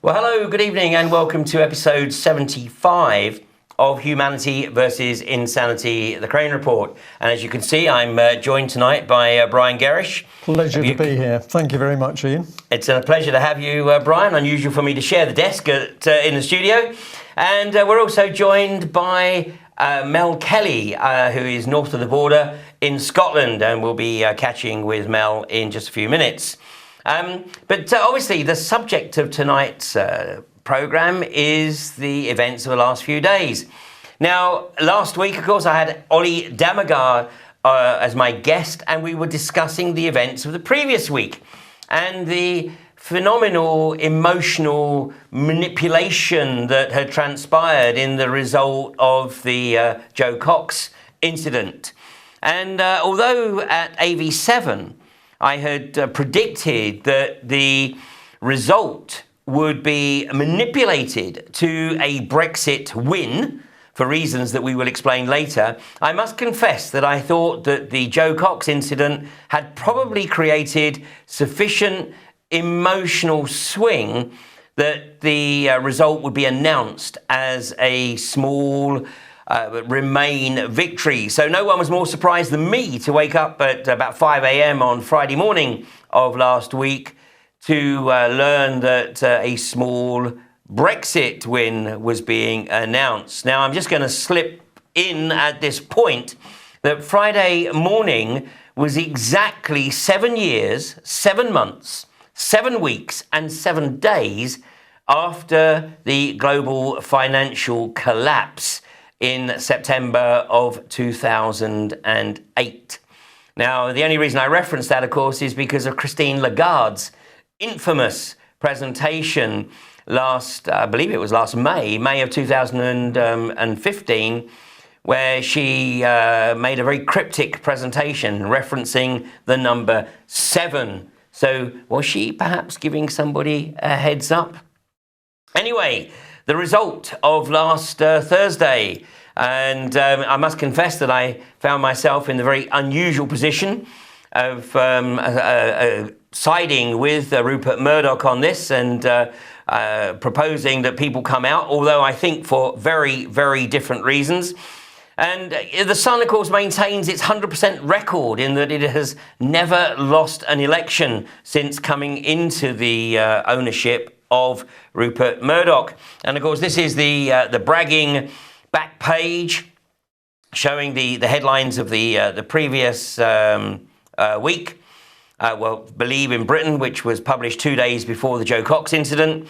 Well, hello, good evening, and welcome to episode 75 of Humanity versus Insanity, the Crane Report. And as you can see, I'm joined tonight by Brian Gerrish. Pleasure to be here. Thank you very much, Ian. It's a pleasure to have you, Brian. Unusual for me to share the desk in the studio. And we're also joined by Mel Kelly, who is north of the border in Scotland, and we'll be catching with Mel in just a few minutes. But obviously the subject of tonight's programme is the events of the last few days. Now, last week, of course, I had Ollie Damagar as my guest, and we were discussing the events of the previous week and the phenomenal emotional manipulation that had transpired in the result of the Jo Cox incident. And although at AV7, I had predicted that the result would be manipulated to a Brexit win, for reasons that we will explain later, I must confess that I thought that the Jo Cox incident had probably created sufficient emotional swing that the result would be announced as a small Remain victory. So no one was more surprised than me to wake up at about 5 a.m. on Friday morning of last week to learn that a small Brexit win was being announced. Now, I'm just going to slip in at this point that Friday morning was exactly 7 years, 7 months, 7 weeks and 7 days after the global financial collapse in September of 2008. Now, the only reason I reference that, of course, is because of Christine Lagarde's infamous presentation last, I believe it was last May of 2015, where she made a very cryptic presentation referencing the number 7. So was she perhaps giving somebody a heads up? Anyway, the result of last Thursday, and I must confess that I found myself in the very unusual position of siding with Rupert Murdoch on this and proposing that people come out, although I think for very, very different reasons. And the Sun, of course, maintains its 100% record in that it has never lost an election since coming into the ownership of Rupert Murdoch. And of course, this is the bragging back page showing the headlines of the previous week. Believe in Britain, which was published 2 days before the Jo Cox incident,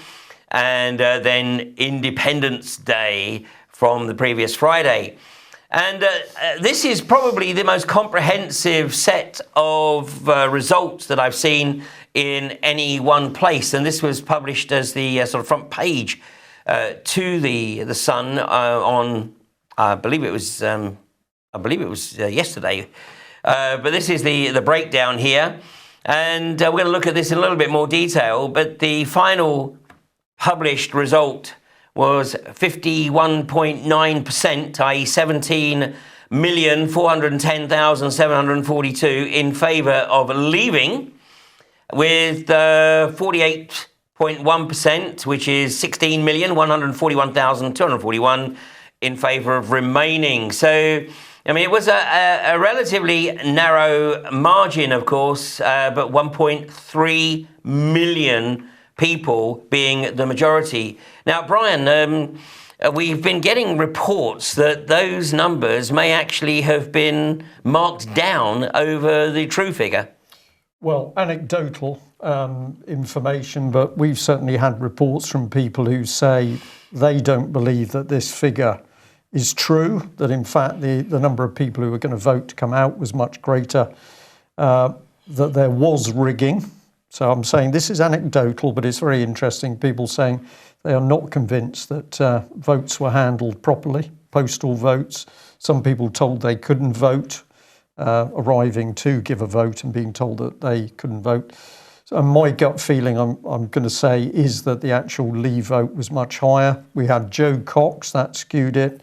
and then Independence Day from the previous Friday. And this is probably the most comprehensive set of results that I've seen in any one place. And this was published as the sort of front page to the Sun on, I believe it was yesterday. But this is the breakdown here. And we're going to look at this in a little bit more detail. But the final published result was 51.9%, i.e. 17,410,742 in favour of leaving, with 48.1%, which is 16,141,241 in favour of remaining. So, I mean, it was a relatively narrow margin, of course, but 1.3 million people being the majority. Now, Brian, we've been getting reports that those numbers may actually have been marked down over the true figure. Well, anecdotal information, but we've certainly had reports from people who say they don't believe that this figure is true, that in fact the number of people who were going to vote to come out was much greater, that there was rigging. So I'm saying this is anecdotal, but it's very interesting. People saying they are not convinced that votes were handled properly, postal votes. Some people told they couldn't vote, arriving to give a vote and being told that they couldn't vote. So my gut feeling, I'm going to say, is that the actual Leave vote was much higher. We had Jo Cox, that skewed it.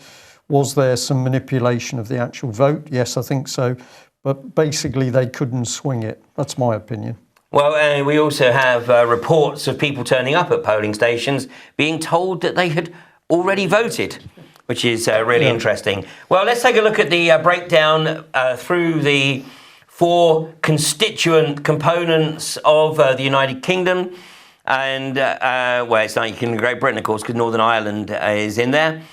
Was there some manipulation of the actual vote? Yes, I think so. But basically, they couldn't swing it. That's my opinion. Well, we also have reports of people turning up at polling stations being told that they had already voted, which is really interesting. Well, let's take a look at the breakdown through the 4 constituent components of the United Kingdom. And, well, it's not in Great Britain, of course, because Northern Ireland is in there.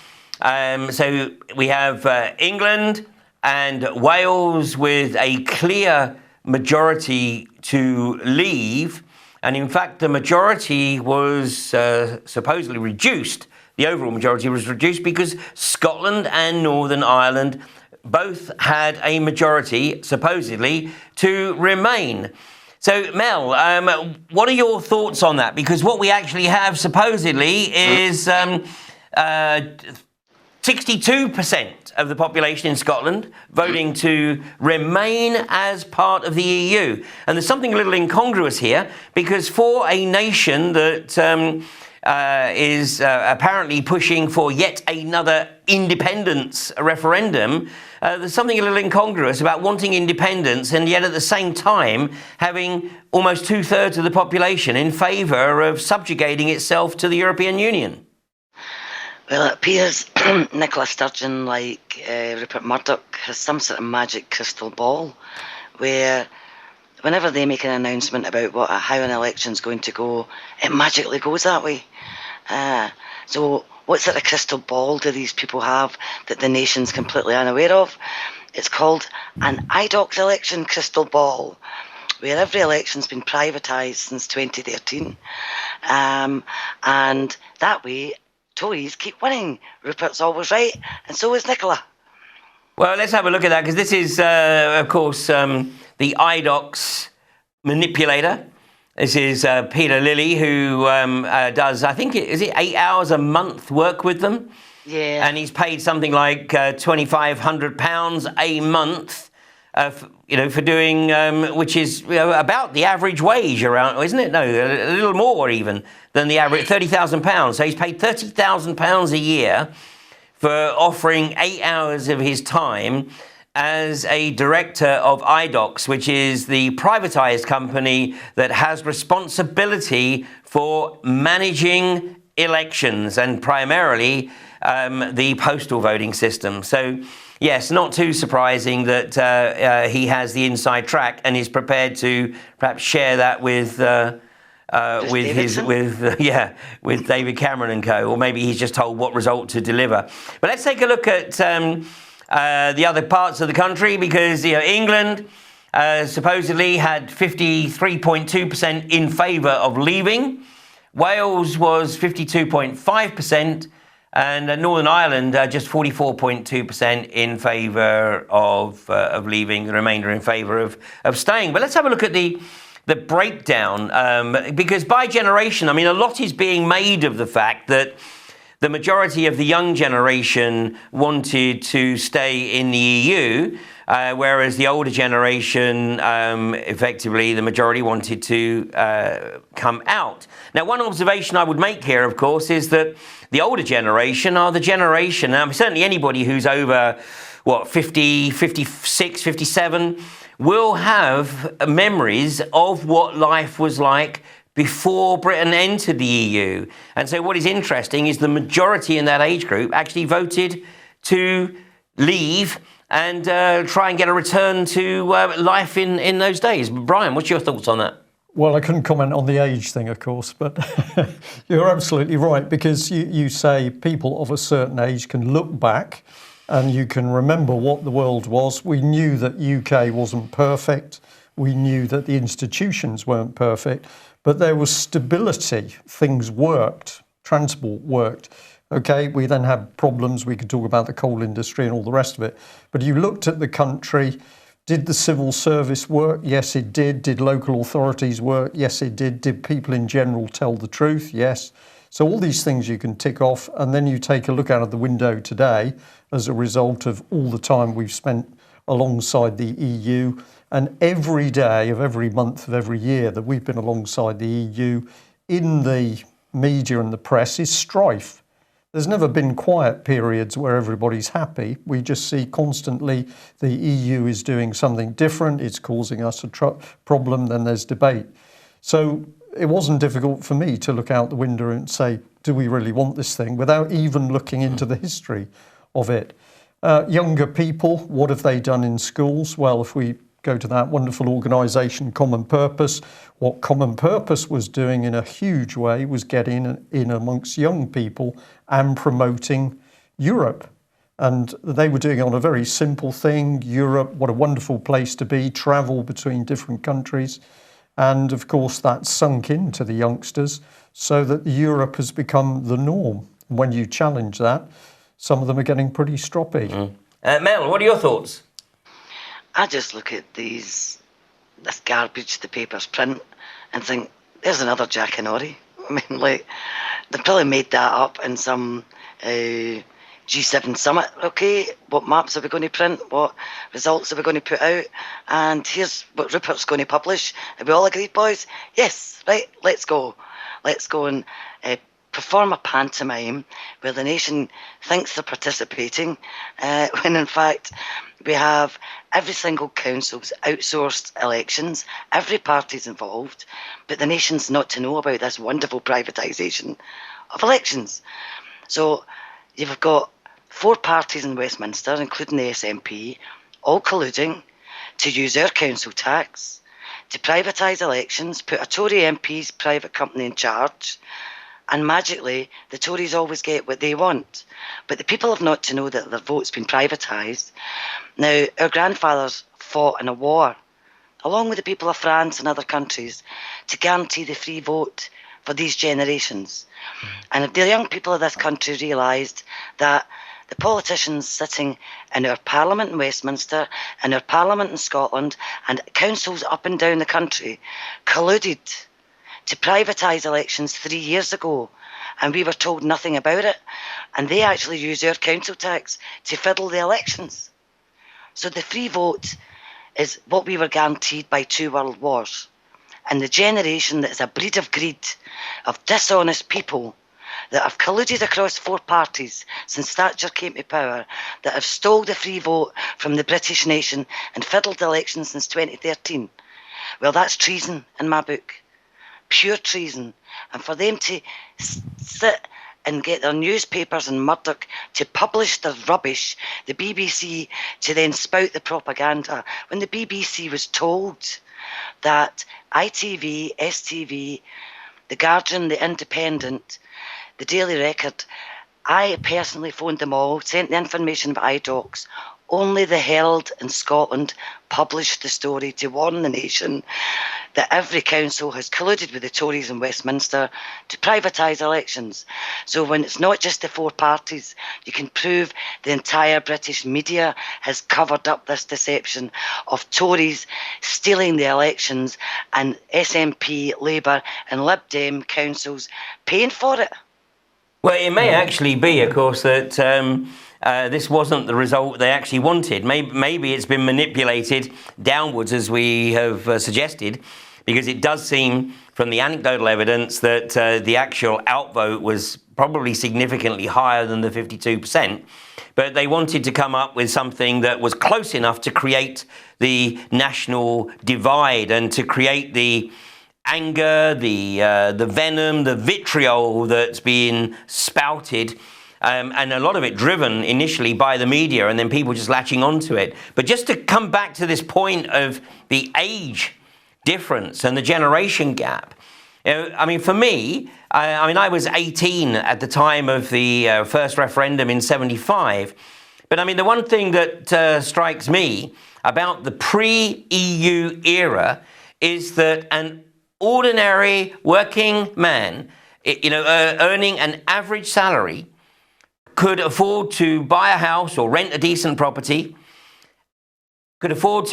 So we have England and Wales with a clear majority to leave. And in fact, the majority was supposedly reduced. The overall majority was reduced because Scotland and Northern Ireland both had a majority, supposedly, to remain. So, Mel, what are your thoughts on that? Because what we actually have, supposedly, is 62% of the population in Scotland voting to remain as part of the EU. And there's something a little incongruous here, because for a nation that is apparently pushing for yet another independence referendum, there's something a little incongruous about wanting independence and yet at the same time having almost 2/3 of the population in favour of subjugating itself to the European Union. Well, it appears Nicola Sturgeon, like Rupert Murdoch, has some sort of magic crystal ball where whenever they make an announcement about how an election's going to go, it magically goes that way. So what sort of crystal ball do these people have that the nation's completely unaware of? It's called an IDOX election crystal ball, where every election's been privatised since 2013. And that way, Tories keep winning. Rupert's always right, and so is Nicola. Well, let's have a look at that, because this is, of course, the IDOX manipulator. This is Peter Lilly, who does, I think, is it 8 hours a month work with them? Yeah. And he's paid something like £2,500 a month, for doing, which is about the average wage around, isn't it? No, a little more even than the average, £30,000. So he's paid £30,000 a year for offering 8 hours of his time as a director of IDOX, which is the privatised company that has responsibility for managing elections and primarily the postal voting system. So, yes, not too surprising that he has the inside track and is prepared to perhaps share that with David Cameron and co. Or maybe he's just told what result to deliver. But let's take a look at the other parts of the country, because England supposedly had 53.2% in favour of leaving. Wales was 52.5%. And Northern Ireland, just 44.2% in favour of leaving, the remainder in favour of staying. But let's have a look at the breakdown, because by generation, I mean, a lot is being made of the fact that the majority of the young generation wanted to stay in the EU, whereas the older generation, effectively, the majority wanted to come out. Now, one observation I would make here, of course, is that the older generation are the generation, certainly anybody who's over, 50, 56, 57, will have memories of what life was like before Britain entered the EU. And so what is interesting is the majority in that age group actually voted to leave and try and get a return to life in those days. Brian, what's your thoughts on that? Well, I couldn't comment on the age thing, of course, but you're absolutely right, because you say people of a certain age can look back and you can remember what the world was. We knew that UK wasn't perfect. We knew that the institutions weren't perfect, but there was stability. Things worked. Transport worked. Okay, we then had problems. We could talk about the coal industry and all the rest of it. But you looked at the country. Did the civil service work? Yes, it did. Did local authorities work? Yes, it did. Did people in general tell the truth? Yes. So all these things you can tick off, and then you take a look out of the window today as a result of all the time we've spent alongside the EU, and every day of every month of every year that we've been alongside the EU in the media and the press is strife. There's never been quiet periods where everybody's happy. We just see constantly the EU is doing something different. It's causing us a problem. Then there's debate. So it wasn't difficult for me to look out the window and say, do we really want this thing, without even looking into the history of it. Younger people, what have they done in schools? Well, if we go to that wonderful organisation, Common Purpose, what Common Purpose was doing in a huge way was getting in amongst young people and promoting Europe. And they were doing it on a very simple thing. Europe, what a wonderful place to be, travel between different countries. And of course, that sunk into the youngsters so that Europe has become the norm. When you challenge that, some of them are getting pretty stroppy. Mel, what are your thoughts? I just look at this garbage the papers print and think, there's another Jack and Ori. I mean, like, they probably made that up in some G7 summit. Okay, what maps are we going to print? What results are we going to put out? And here's what Rupert's going to publish. Have we all agreed, boys? Yes, right, let's go. Let's go and perform a pantomime where the nation thinks they're participating, when in fact we have every single council's outsourced elections, every party's involved, but the nation's not to know about this wonderful privatisation of elections. So you've got 4 parties in Westminster, including the SNP, all colluding to use our council tax to privatise elections, put a Tory MP's private company in charge, and magically the Tories always get what they want. But the people have not to know that their vote's been privatised. Now, our grandfathers fought in a war, along with the people of France and other countries, to guarantee the free vote for these generations. And if the young people of this country realised that the politicians sitting in our Parliament in Westminster, in our Parliament in Scotland, and councils up and down the country colluded to privatise elections 3 years ago, and we were told nothing about it, and they actually used our council tax to fiddle the elections. So the free vote is what we were guaranteed by 2 world wars. And the generation that is a breed of greed, of dishonest people that have colluded across 4 parties since Thatcher came to power, that have stole the free vote from the British nation and fiddled elections since 2013. Well, that's treason in my book. Pure treason. And for them to sit and get their newspapers and Murdoch to publish their rubbish, the BBC to then spout the propaganda, when the BBC was told that ITV, STV, The Guardian, The Independent, The Daily Record, I personally phoned them all, sent the information of iDocs. Only the Herald in Scotland published the story to warn the nation that every council has colluded with the Tories in Westminster to privatise elections. So when it's not just the 4 parties, you can prove the entire British media has covered up this deception of Tories stealing the elections and SNP, Labour and Lib Dem councils paying for it. Well, it may actually be, of course, that this wasn't the result they actually wanted. Maybe it's been manipulated downwards, as we have suggested, because it does seem from the anecdotal evidence that the actual outvote was probably significantly higher than the 52%. But they wanted to come up with something that was close enough to create the national divide and to create the anger, the venom, the vitriol that's being spouted, and a lot of it driven initially by the media and then people just latching onto it. But just to come back to this point of the age difference and the generation gap, you know, I mean, for me, I was 18 at the time of the first referendum in 75. But I mean, the one thing that strikes me about the pre-EU era is that an ordinary working man, earning an average salary, could afford to buy a house or rent a decent property, could afford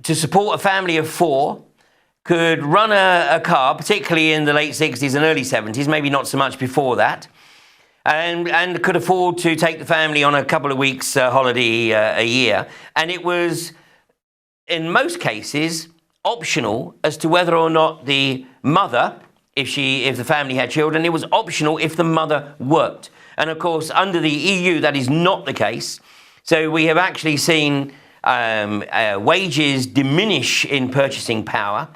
to support a family of 4, could run a car, particularly in the late 60s and early 70s, maybe not so much before that, and could afford to take the family on a couple of weeks holiday a year. And it was, in most cases, optional as to whether or not the mother, if the family had children, it was optional if the mother worked. And of course, under the EU, that is not the case. So we have actually seen wages diminish in purchasing power.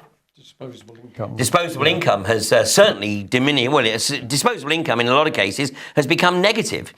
Disposable income. Disposable income has certainly diminished. Well, disposable income in a lot of cases has become negative.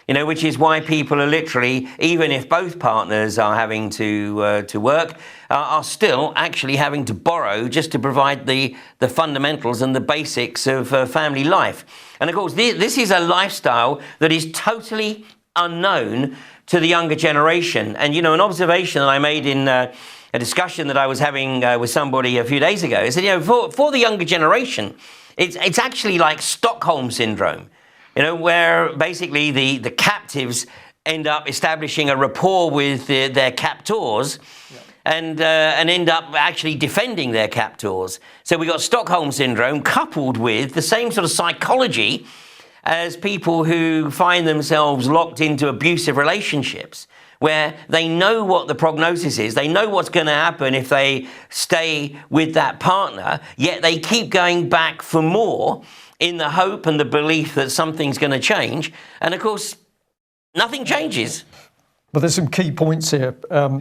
Which is why people are literally, even if both partners are having to work, are still actually having to borrow just to provide the fundamentals and the basics of family life. And of course, this is a lifestyle that is totally unknown to the younger generation. And, an observation that I made in a discussion that I was having with somebody a few days ago is that, for the younger generation, it's actually like Stockholm syndrome. Where basically the captives end up establishing a rapport with their captors, and end up actually defending their captors. So we got Stockholm syndrome coupled with the same sort of psychology as people who find themselves locked into abusive relationships, where they know what the prognosis is, they know what's going to happen if they stay with that partner, yet they keep going back for more in the hope and the belief that something's going to change. And of course, nothing changes. But there's some key points here,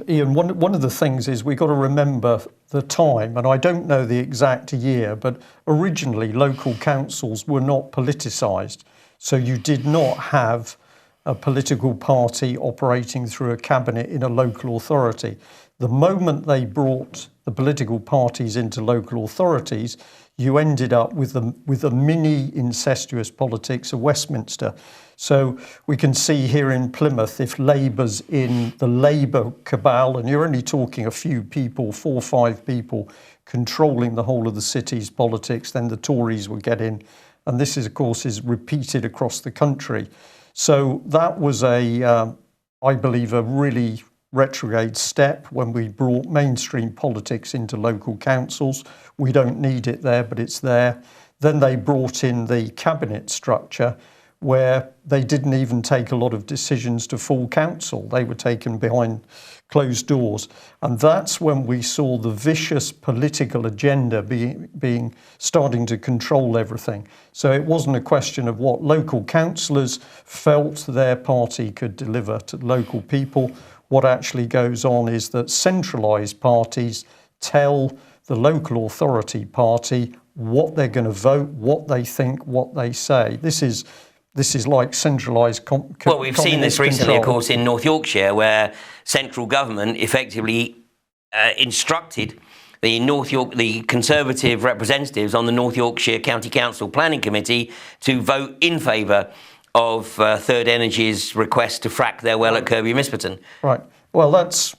Ian. One of the things is we've got to remember the time, and I don't know the exact year, but originally local councils were not politicised. So you did not have a political party operating through a cabinet in a local authority. The moment they brought the political parties into local authorities, you ended up with a mini incestuous politics of Westminster. So we can see here in Plymouth, if Labour's in the Labour cabal, and you're only talking a few people, 4 or 5 people controlling the whole of the city's politics, then the Tories will get in. And this is, of course, is repeated across the country. So that was I believe, a really retrograde step when we brought mainstream politics into local councils. We don't need it there, but it's there. Then they brought in the cabinet structure where they didn't even take a lot of decisions to full council. They were taken behind closed doors. And that's when we saw the vicious political agenda starting to control everything. So it wasn't a question of what local councillors felt their party could deliver to local people. What actually goes on is that centralised parties tell the local authority party what they're going to vote, what they think, what they say. This is like centralised Well, we've seen this recently, of course, in North Yorkshire, where central government effectively instructed the Conservative representatives on the North Yorkshire County Council Planning Committee to vote in favour of Third Energy's request to frack their well at Kirby Misperton. Right. Well, that's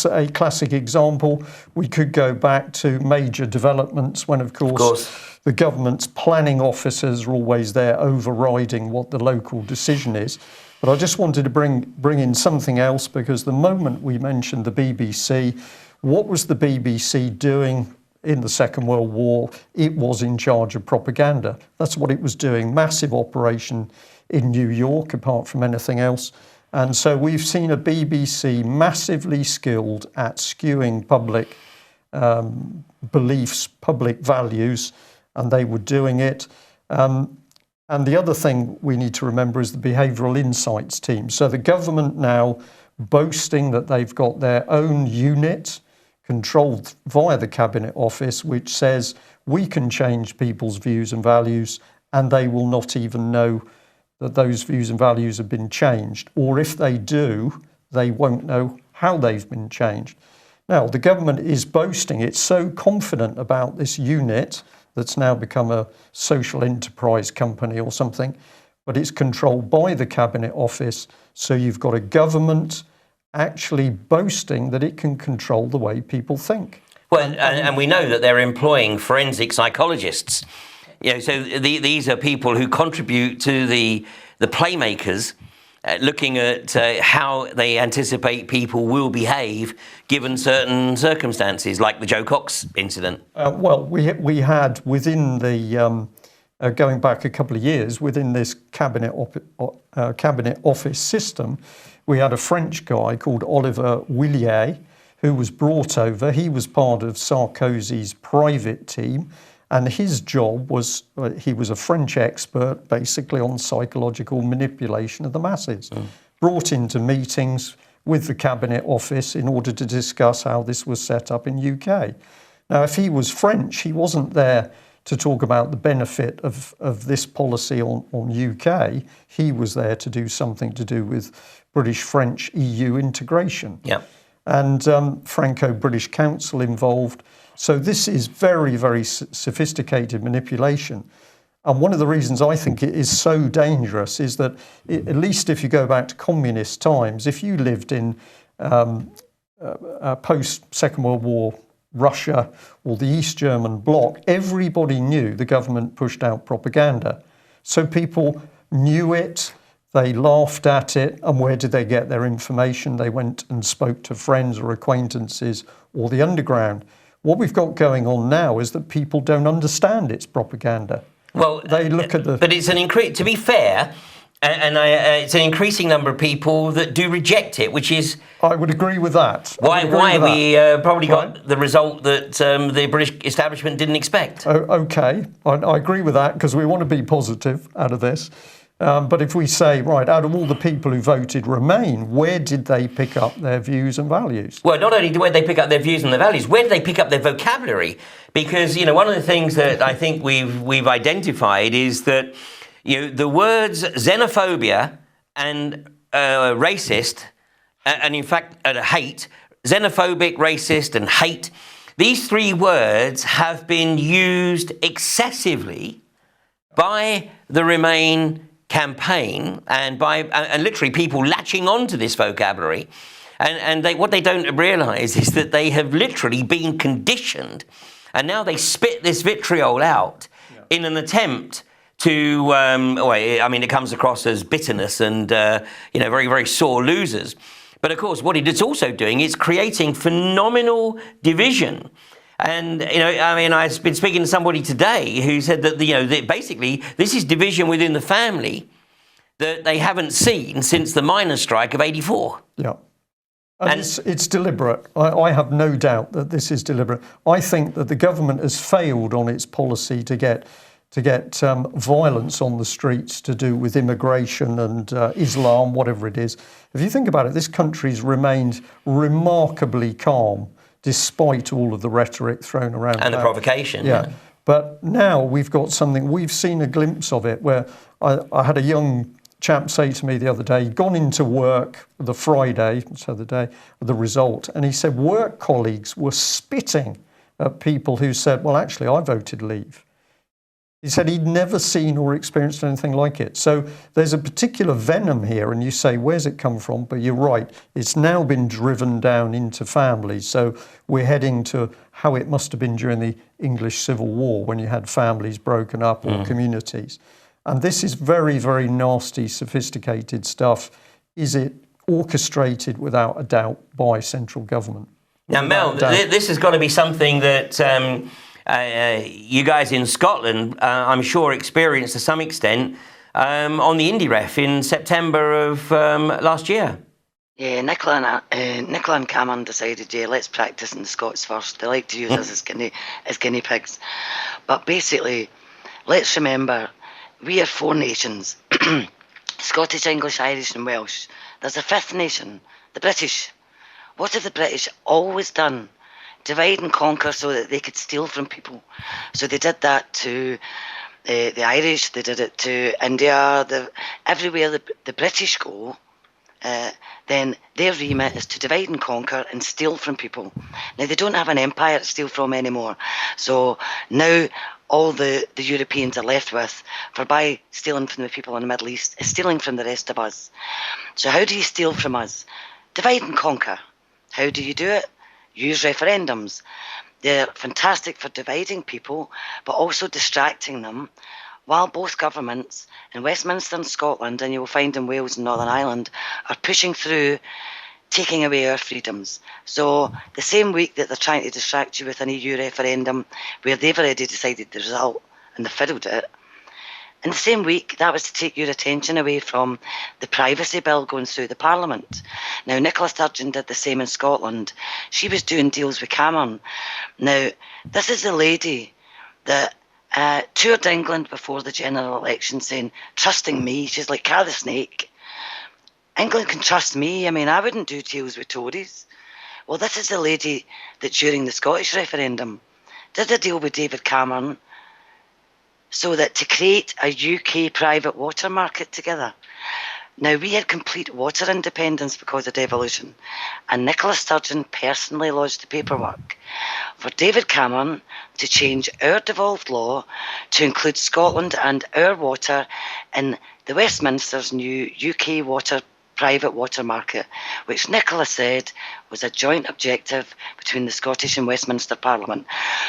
a classic example. We could go back to major developments when, of course, the government's planning officers are always there overriding what the local decision is. But I just wanted to bring in something else, because the moment we mentioned the BBC, what was the BBC doing in the Second World War? It was in charge of propaganda. That's what it was doing. Massive operation in New York, apart from anything else. And so we've seen a BBC massively skilled at skewing public beliefs, public values, and they were doing it. And the other thing we need to remember is the behavioural insights team. So the government now boasting that they've got their own unit controlled via the Cabinet Office, which says we can change people's views and values, and they will not even know that those views and values have been changed. Or if they do, they won't know how they've been changed. Now, the government is boasting, it's so confident about this unit that's now become a social enterprise company or something, but it's controlled by the Cabinet Office. So you've got a government actually boasting that it can control the way people think. Well, and we know that they're employing forensic psychologists. So these are people who contribute to the playmakers, looking at how they anticipate people will behave given certain circumstances, like the Joe Cox incident. Well, we had within the going back a couple of years within this cabinet office system, we had a French guy called Olivier Willier who was brought over. He was part of Sarkozy's private team. And his job was, he was a French expert basically on psychological manipulation of the masses, brought into meetings with the Cabinet Office in order to discuss how this was set up in UK. Now, if he was French, he wasn't there to talk about the benefit of this policy on UK. He was there to do something to do with British-French EU integration. Yeah. And Franco-British Council involved. So this is very, very sophisticated manipulation. And one of the reasons I think it is so dangerous is that, at least if you go back to communist times, if you lived in post-Second World War Russia or the East German bloc, everybody knew the government pushed out propaganda. So people knew it, they laughed at it, and where did they get their information? They went and spoke to friends or acquaintances or the underground. What we've got going on now is that people don't understand it's propaganda. Well, they look at the... But it's to be fair, it's an increasing number of people that do reject it, which is... I would agree with that. Why we probably got the result that the British establishment didn't expect. OK, I agree with that, because we want to be positive out of this. But if we say, right, out of all the people who voted Remain, where did they pick up their views and values? Well, not only where they pick up their views and their values, where did they pick up their vocabulary? Because, one of the things that I think we've identified is that, the words xenophobia and racist, and in fact, hate, xenophobic, racist, and hate, these three words have been used excessively by the Remain campaign and literally people latching onto this vocabulary. And what they don't realise is that they have literally been conditioned, and now they spit this vitriol out in an attempt to, it comes across as bitterness and, very, very sore losers. But of course, what it's also doing is creating phenomenal division. And, I've been speaking to somebody today who said that, that basically this is division within the family that they haven't seen since the miners' strike of '84. Yeah. And it's deliberate. I have no doubt that this is deliberate. I think that the government has failed on its policy to get violence on the streets to do with immigration and Islam, whatever it is. If you think about it, this country's remained remarkably calm despite all of the rhetoric thrown around. And the provocation. Yeah. But now we've got something, we've seen a glimpse of it, where I had a young chap say to me the other day, he'd gone into work the Friday, so the day of the result, and he said work colleagues were spitting at people who said, well, actually, I voted Leave. He said he'd never seen or experienced anything like it. So there's a particular venom here, and you say, where's it come from? But you're right, it's now been driven down into families. So we're heading to how it must have been during the English Civil War, when you had families broken up or communities. And this is very, very nasty, sophisticated stuff. Is it orchestrated without a doubt by central government? Now, Mel, this has got to be something that you guys in Scotland, I'm sure, experienced to some extent on the Indie Ref in September of last year. Yeah, Nicola and Cameron decided, let's practice in the Scots first. They like to use us as guinea pigs. But basically, let's remember, we are four nations: Scottish, English, Irish and Welsh. There's a fifth nation, the British. What have the British always done? Divide and conquer so that they could steal from people. So they did that to the Irish, they did it to India, everywhere the British go, then their remit is to divide and conquer and steal from people. Now, they don't have an empire to steal from anymore. So now all the Europeans are left with, by stealing from the people in the Middle East, is stealing from the rest of us. So how do you steal from us? Divide and conquer. How do you do it? Use referendums. They're fantastic for dividing people, but also distracting them, while both governments in Westminster and Scotland, and you will find in Wales and Northern Ireland, are pushing through taking away our freedoms. So the same week that they're trying to distract you with an EU referendum where they've already decided the result and they've fiddled it, in the same week, that was to take your attention away from the privacy bill going through the Parliament. Now, Nicola Sturgeon did the same in Scotland. She was doing deals with Cameron. Now, this is the lady that toured England before the general election saying, trusting me. She's like, Car the Snake. England can trust me. I wouldn't do deals with Tories. Well, this is the lady that during the Scottish referendum did a deal with David Cameron so that to create a UK private water market together. Now, we had complete water independence because of devolution, and Nicola Sturgeon personally lodged the paperwork for David Cameron to change our devolved law to include Scotland and our water in the Westminster's new UK private water market, which Nicola said was a joint objective between the Scottish and Westminster Parliament.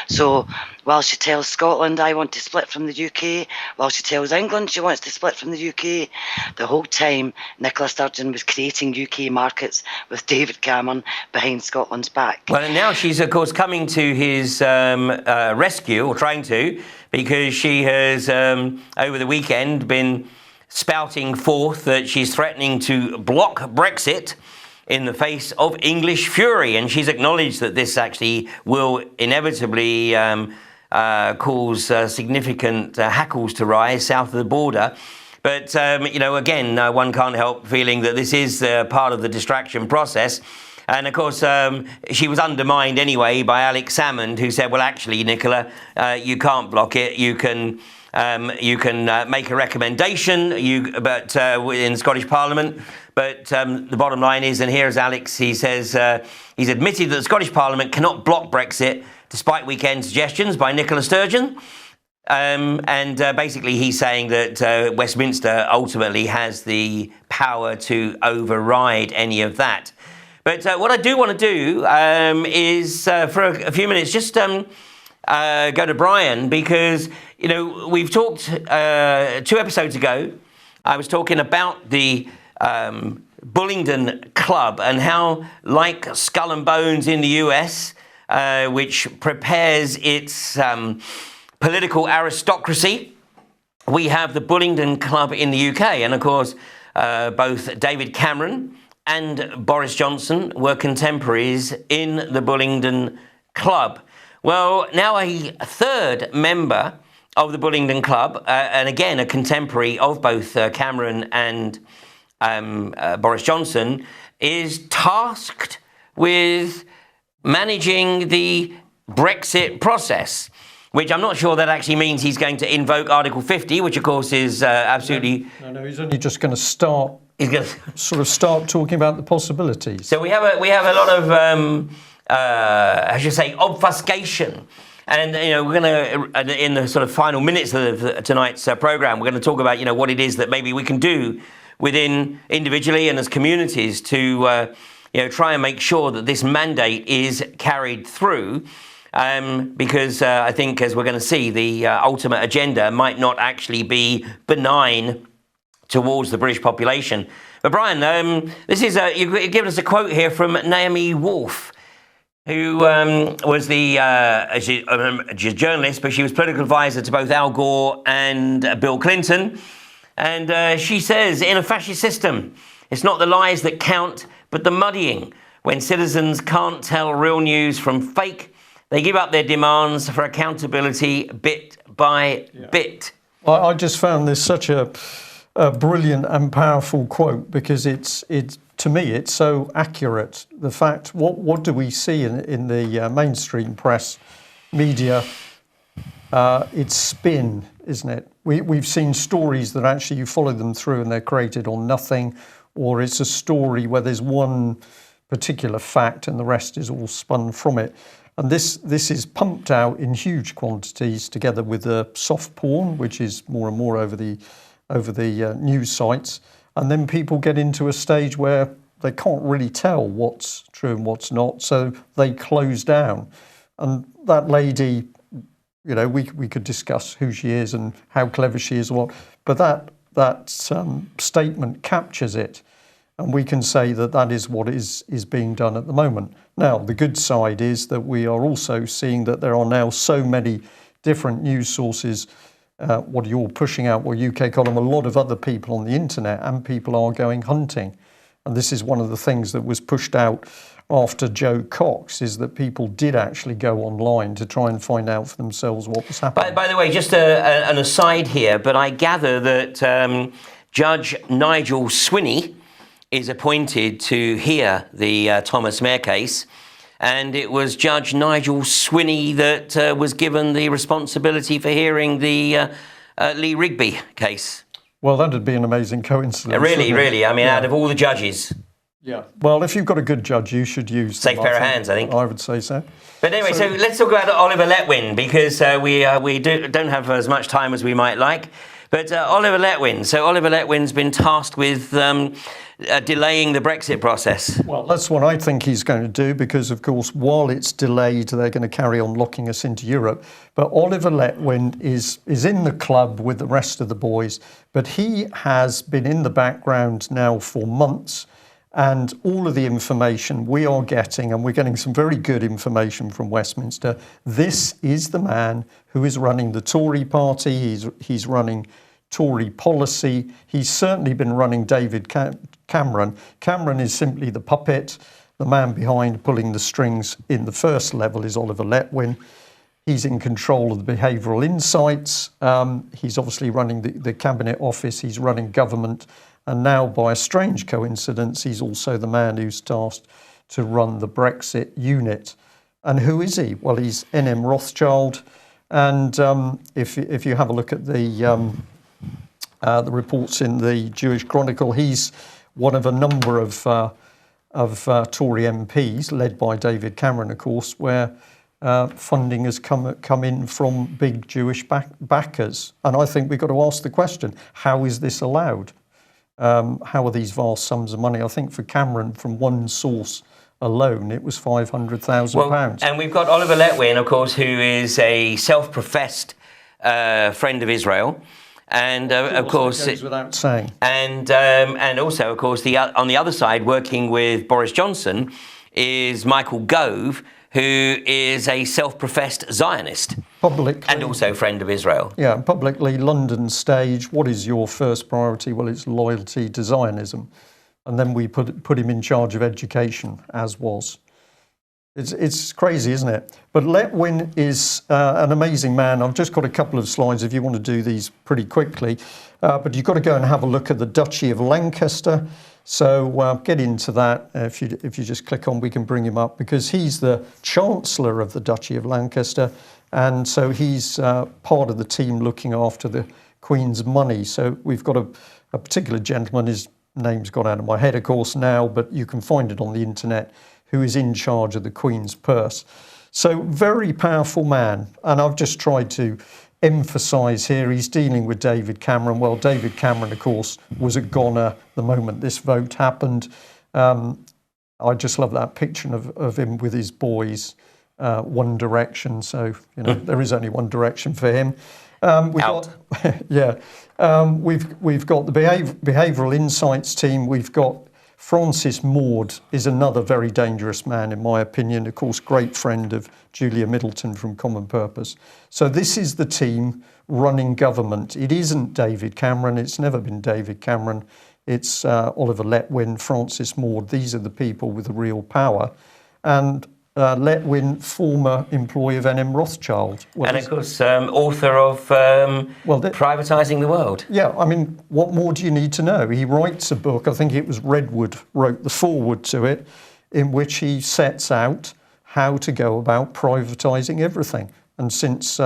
So while she tells Scotland, I want to split from the UK, while she tells England she wants to split from the UK, the whole time Nicola Sturgeon was creating UK markets with David Cameron behind Scotland's back. Well, and now she's, of course, coming to his rescue, or trying to, because she has, over the weekend, been spouting forth that she's threatening to block Brexit in the face of English fury. And she's acknowledged that this actually will inevitably cause significant hackles to rise south of the border. But, again, one can't help feeling that this is part of the distraction process. And, of course, she was undermined anyway by Alex Salmond, who said, well, actually, Nicola, you can't block it. You can make a recommendation in Scottish Parliament. But the bottom line is, and here's Alex, he says he's admitted that the Scottish Parliament cannot block Brexit despite weekend suggestions by Nicola Sturgeon. And basically he's saying that Westminster ultimately has the power to override any of that. But what I do want to do is, for a few minutes, just go to Brian, because, we've talked 2 episodes ago. I was talking about the Bullingdon Club and how, like Skull and Bones in the US, which prepares its political aristocracy, we have the Bullingdon Club in the UK. And, of course, both David Cameron and Boris Johnson were contemporaries in the Bullingdon Club. Well, now a third member of the Bullingdon Club, and again a contemporary of both Cameron and Boris Johnson, is tasked with managing the Brexit process, which I'm not sure that actually means he's going to invoke Article 50, which of course is absolutely... No, he's only just going to start... He's going to sort of start talking about the possibilities. So we have a lot of, I should say, obfuscation. And, we're going to, in the sort of final minutes of tonight's programme, we're going to talk about, what it is that maybe we can do within individually and as communities to, try and make sure that this mandate is carried through. Because I think, as we're going to see, the ultimate agenda might not actually be benign towards the British population. But Brian, this is you've given us a quote here from Naomi Wolf, who was a journalist, but she was political advisor to both Al Gore and Bill Clinton. And she says, in a fascist system, it's not the lies that count, but the muddying. When citizens can't tell real news from fake, they give up their demands for accountability bit by bit. I just found this such a brilliant and powerful quote, because it's to me it's so accurate. The fact, what do we see in the mainstream press media? It's spin, isn't it? We've seen stories that actually you follow them through and they're created on nothing, or it's a story where there's one particular fact and the rest is all spun from it. And this is pumped out in huge quantities, together with the soft porn, which is more and more over the news sites. And then people get into a stage where they can't really tell what's true and what's not, so they close down. And that lady, we could discuss who she is and how clever she is, but that statement captures it. And we can say that is what is being done at the moment. Now, the good side is that we are also seeing that there are now so many different news sources, what you're pushing out, what UK column, a lot of other people on the internet, and people are going hunting. And this is one of the things that was pushed out after Joe Cox, is that people did actually go online to try and find out for themselves what was happening. By the way, just an aside here, but I gather that Judge Nigel Swinney is appointed to hear the Thomas Mayer case. and it was Judge Nigel Swinney that was given the responsibility for hearing the Lee Rigby case. Well, that'd be an amazing coincidence. Really. I mean, out of all the judges. Yeah. Well, if you've got a good judge, you should use safe pair of hands, I think. I would say so. But anyway, so let's talk about Oliver Letwin, because we don't have as much time as we might like. But Oliver Letwin. So Oliver Letwin's been tasked with delaying the Brexit process. Well, that's what I think he's going to do, because, of course, while it's delayed, they're going to carry on locking us into Europe. But Oliver Letwin is in the club with the rest of the boys, but he has been in the background now for months. And all of the information we are getting, and we're getting some very good information from Westminster, this is the man who is running the Tory party. He's running Tory policy. He's certainly been running David Cameron. Cameron is simply the puppet. The man behind pulling the strings in the first level is Oliver Letwin. He's in control of the behavioural insights. He's obviously running the Cabinet Office. He's running government. And now, by a strange coincidence, he's also the man who's tasked to run the Brexit unit. And who is he? Well, he's NM Rothschild. And if you have a look at the reports in the Jewish Chronicle, he's one of a number of Tory MPs, led by David Cameron, of course, where funding has come in from big Jewish backers. And I think we've got to ask the question, how is this allowed? How are these vast sums of money? I think for Cameron, from one source alone, it was £500,000. And we've got Oliver Letwin, of course, who is a self-professed friend of Israel. And of course, it goes without saying. And also, of course, on the other side, working with Boris Johnson, is Michael Gove, who is a self-professed Zionist. Publicly. And also friend of Israel. Yeah, publicly, London stage, what is your first priority? Well, it's loyalty to Zionism. And then we put him in charge of education, as was. It's crazy, isn't it? But Letwin is an amazing man. I've just got a couple of slides if you want to do these pretty quickly. But you've got to go and have a look at the Duchy of Lancaster. So get into that. If you just click on, we can bring him up, because he's the Chancellor of the Duchy of Lancaster. And so he's part of the team looking after the Queen's money. So we've got a particular gentleman, his name's gone out of my head, of course, now, but you can find it on the internet, who is in charge of the Queen's purse. So very powerful man. And I've just tried to emphasise here, he's dealing with David Cameron. Well, David Cameron, of course, was a goner the moment this vote happened. I just love that picture of him with his boys, One Direction. So, there is only one direction for him. We've got the behavioural insights team. We've got Francis Maud is another very dangerous man, in my opinion. Of course, great friend of Julia Middleton from Common Purpose. So this is the team running government. It isn't David Cameron. It's never been David Cameron. It's Oliver Letwin, Francis Maud. These are the people with the real power. And Letwin, former employee of NM Rothschild. And of course, author of Privatising the World. Yeah, I mean, what more do you need to know? He writes a book, I think it was Redwood wrote the foreword to it, in which he sets out how to go about privatising everything. And since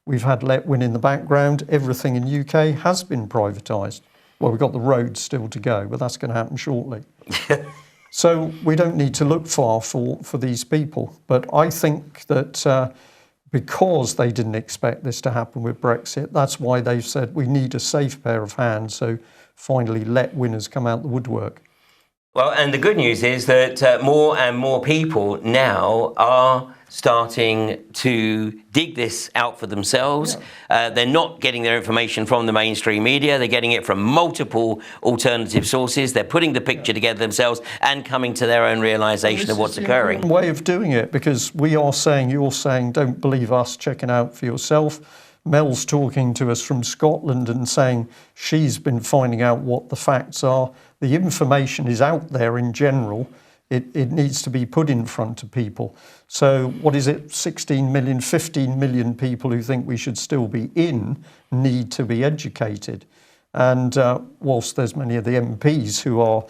we've had Letwin in the background, everything in UK has been privatised. Well, we've got the roads still to go, but that's going to happen shortly. So we don't need to look far for these people. But I think that because they didn't expect this to happen with Brexit, that's why they've said we need a safe pair of hands. So finally, Letwin has come out the woodwork. Well, and the good news is that more and more people now are starting to dig this out for themselves. Yeah. They're not getting their information from the mainstream media. They're getting it from multiple alternative sources. They're putting the picture together themselves and coming to their own realisation of what's occurring. This is the way of doing it, because we are saying, you're saying, don't believe us, check it out for yourself. Mel's talking to us from Scotland and saying she's been finding out what the facts are. The information is out there in general. It needs to be put in front of people. So what is it, 16 million, 15 million people who think we should still be in need to be educated. And whilst there's many of the MPs who are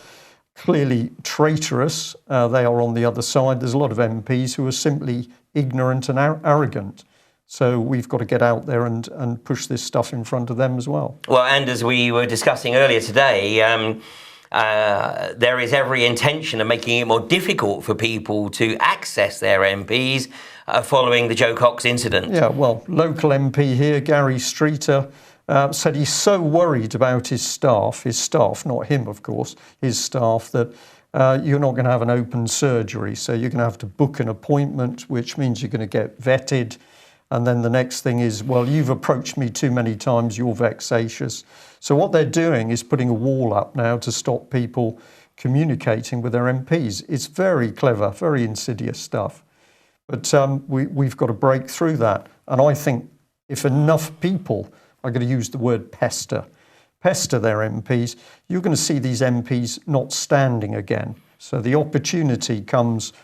clearly traitorous. They are on the other side. There's a lot of MPs who are simply ignorant and arrogant. So we've got to get out there and push this stuff in front of them as well. Well, and as we were discussing earlier today, there is every intention of making it more difficult for people to access their MPs following the Joe Cox incident. Yeah, well, local MP here, Gary Streeter, said he's so worried about his staff, not him, of course, his staff, that you're not going to have an open surgery. So you're going to have to book an appointment, which means you're going to get vetted. And then the next thing is, well, you've approached me too many times, you're vexatious. So what they're doing is putting a wall up now to stop people communicating with their MPs. It's very clever, very insidious stuff. But we've got to break through that. And I think if enough people are going to use the word pester their MPs, you're going to see these MPs not standing again. So the opportunity comes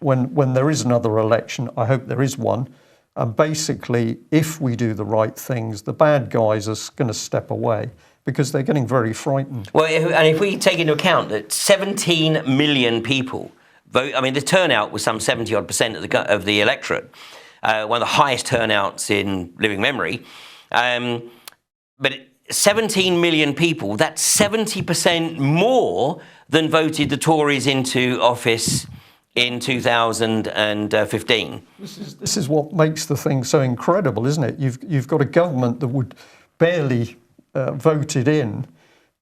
when there is another election. I hope there is one. And basically, if we do the right things, the bad guys are going to step away because they're getting very frightened. Well, and if we take into account that 17 million people vote, I mean, the turnout was some 70-odd% of the electorate, one of the highest turnouts in living memory. But 17 million people, that's 70% more than voted the Tories into office in 2015. This is what makes the thing so incredible, isn't it? You've got a government that would barely voted in,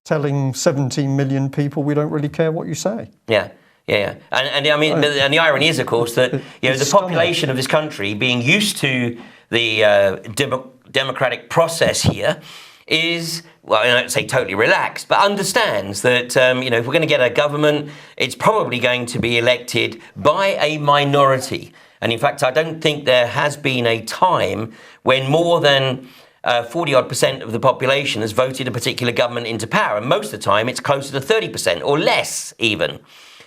telling 17 million people we don't really care what you say. Yeah. And I mean, and the irony is, of course, that the population of this country, being used to the democratic process here, is, well, I don't say totally relaxed, but understands that, if we're going to get a government, it's probably going to be elected by a minority. And in fact, I don't think there has been a time when more than 40-odd% of the population has voted a particular government into power. And most of the time, it's closer to 30% or less even.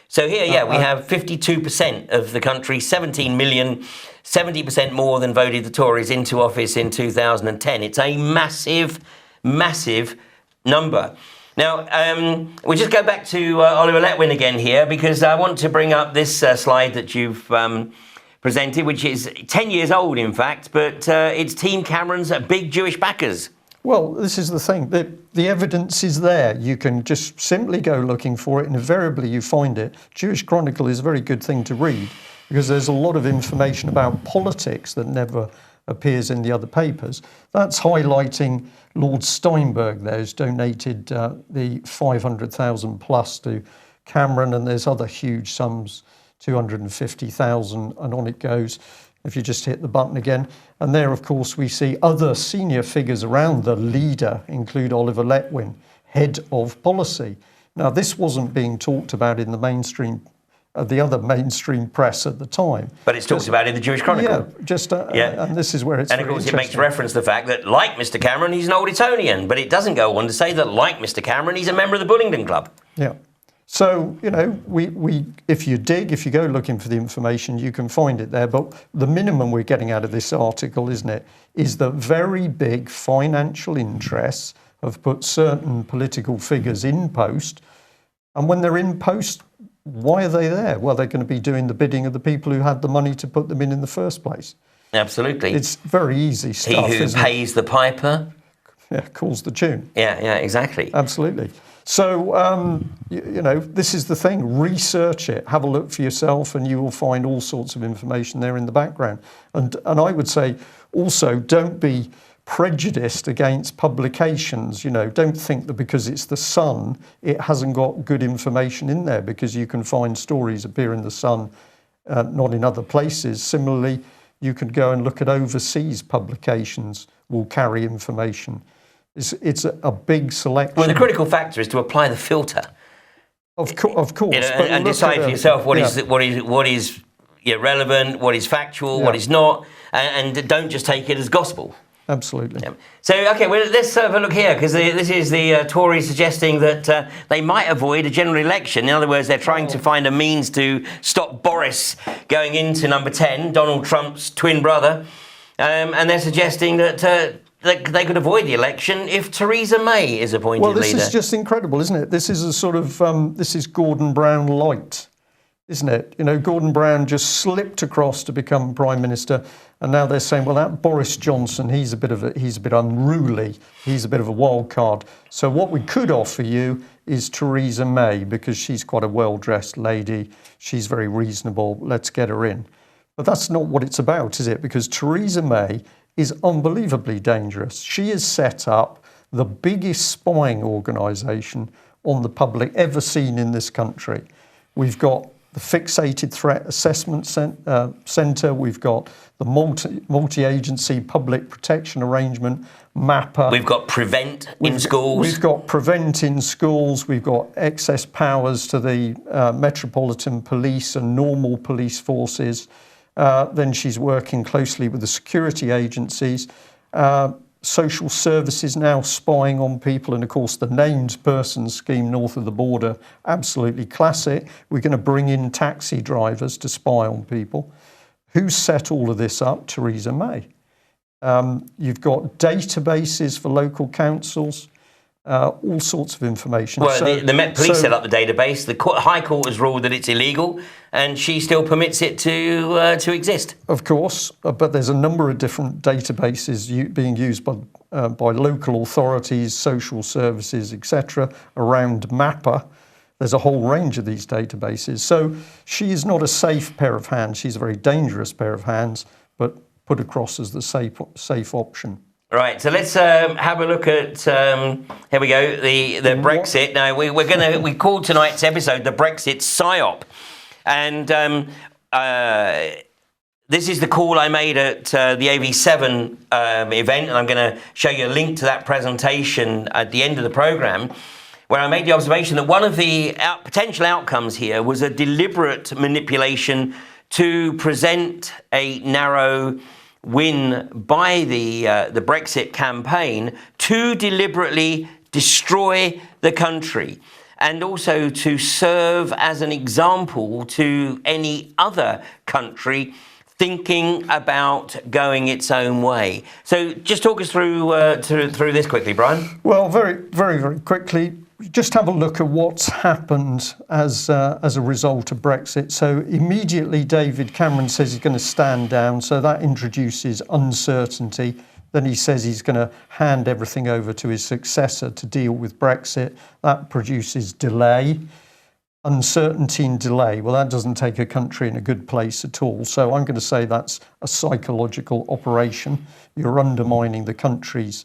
So here, we have 52% of the country, 17 million, 70% more than voted the Tories into office in 2010. It's a massive number. Now, we'll just go back to Oliver Letwin again here, because I want to bring up this slide that you've presented, which is 10 years old, in fact, but it's Team Cameron's big Jewish backers. Well, this is the thing. The evidence is there. You can just simply go looking for it, and invariably you find it. Jewish Chronicle is a very good thing to read, because there's a lot of information about politics that never appears in the other papers. That's highlighting Lord Steinberg there, who's donated the 500,000 plus to Cameron, and there's other huge sums, 250,000, and on it goes. If you just hit the button again. And there, of course, we see other senior figures around the leader, include Oliver Letwin, head of policy. Now, this wasn't being talked about in the mainstream, the other mainstream press at the time. But it's talked about in the Jewish Chronicle. And this is where it's And of course, it makes reference to the fact that, like Mr. Cameron, he's an old Etonian, but it doesn't go on to say that, like Mr. Cameron, he's a member of the Bullingdon Club. Yeah. So, if you go looking for the information, you can find it there. But the minimum we're getting out of this article, isn't it, is that very big financial interests have put certain political figures in post. And when they're in post, why are they there? Well, they're going to be doing the bidding of the people who had the money to put them in the first place. Absolutely. It's very easy stuff. He who pays the piper calls the tune. Yeah, exactly. Absolutely. So, this is the thing. Research it. Have a look for yourself, and you will find all sorts of information there in the background. And I would say also, don't be prejudiced against publications. Don't think that because it's the Sun, it hasn't got good information in there, because you can find stories appear in the Sun, not in other places. Similarly, you could go and look at overseas publications will carry information. It's a big selection. Well, the critical factor is to apply the filter. Of course. And decide for yourself what is relevant, what is factual, what is not, and don't just take it as gospel. Absolutely. Yeah. So, okay, well, let's have a look here, because this is the Tories suggesting that they might avoid a general election. In other words, they're trying to find a means to stop Boris going into number 10, Donald Trump's twin brother, and they're suggesting that they could avoid the election if Theresa May is appointed leader. Well, this is just incredible, isn't it? This is a sort of, this is Gordon Brown light, isn't it? You know, Gordon Brown just slipped across to become Prime Minister, and now they're saying, well, that Boris Johnson, he's a bit unruly, he's a bit of a wild card. So what we could offer you is Theresa May, because she's quite a well-dressed lady, she's very reasonable, let's get her in. But that's not what it's about, is it? Because Theresa May is unbelievably dangerous. She has set up the biggest spying organisation on the public ever seen in this country. We've got the Fixated Threat Assessment Centre, we've got the multi-agency public protection arrangement, MAPA. We've got Prevent in schools. We've got Prevent in schools, we've got excess powers to the Metropolitan Police and normal police forces. Then she's working closely with the security agencies. Social services now spying on people, and of course the named person scheme north of the border, absolutely classic. We're going to bring in taxi drivers to spy on people. Who set all of this up? Theresa May. You've got databases for local councils, all sorts of information. Well, the Met Police set up the database. The High Court has ruled that it's illegal, and she still permits it to exist. Of course, but there's a number of different databases being used by local authorities, social services, etc., around MAPA. There's a whole range of these databases. So she is not a safe pair of hands. She's a very dangerous pair of hands, but put across as the safe option. Right, so let's have a look at here we go, the Brexit. Now we called tonight's episode the Brexit Psy-Op, and this is the call I made at the AV7 event, and I'm going to show you a link to that presentation at the end of the programme, where I made the observation that one of the potential outcomes here was a deliberate manipulation to present a narrow win by the Brexit campaign to deliberately destroy the country, and also to serve as an example to any other country thinking about going its own way. So just talk us through this quickly, Brian. Well, very, very, very quickly. Just have a look at what's happened as a result of Brexit. So immediately David Cameron says he's going to stand down, so that introduces uncertainty. Then he says he's going to hand everything over to his successor to deal with Brexit. That produces delay. Uncertainty and delay, well, that doesn't take a country in a good place at all. So I'm going to say that's a psychological operation. You're undermining the country's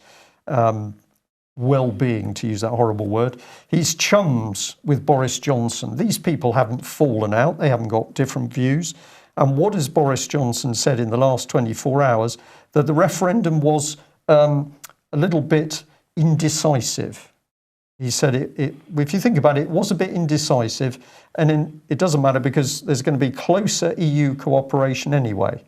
well-being, to use that horrible word. He's chums with Boris Johnson. These people haven't fallen out. They haven't got different views. And what has Boris Johnson said in the last 24 hours? That the referendum was a little bit indecisive. He said, if you think about it, it was a bit indecisive, and it doesn't matter because there's going to be closer EU cooperation anyway.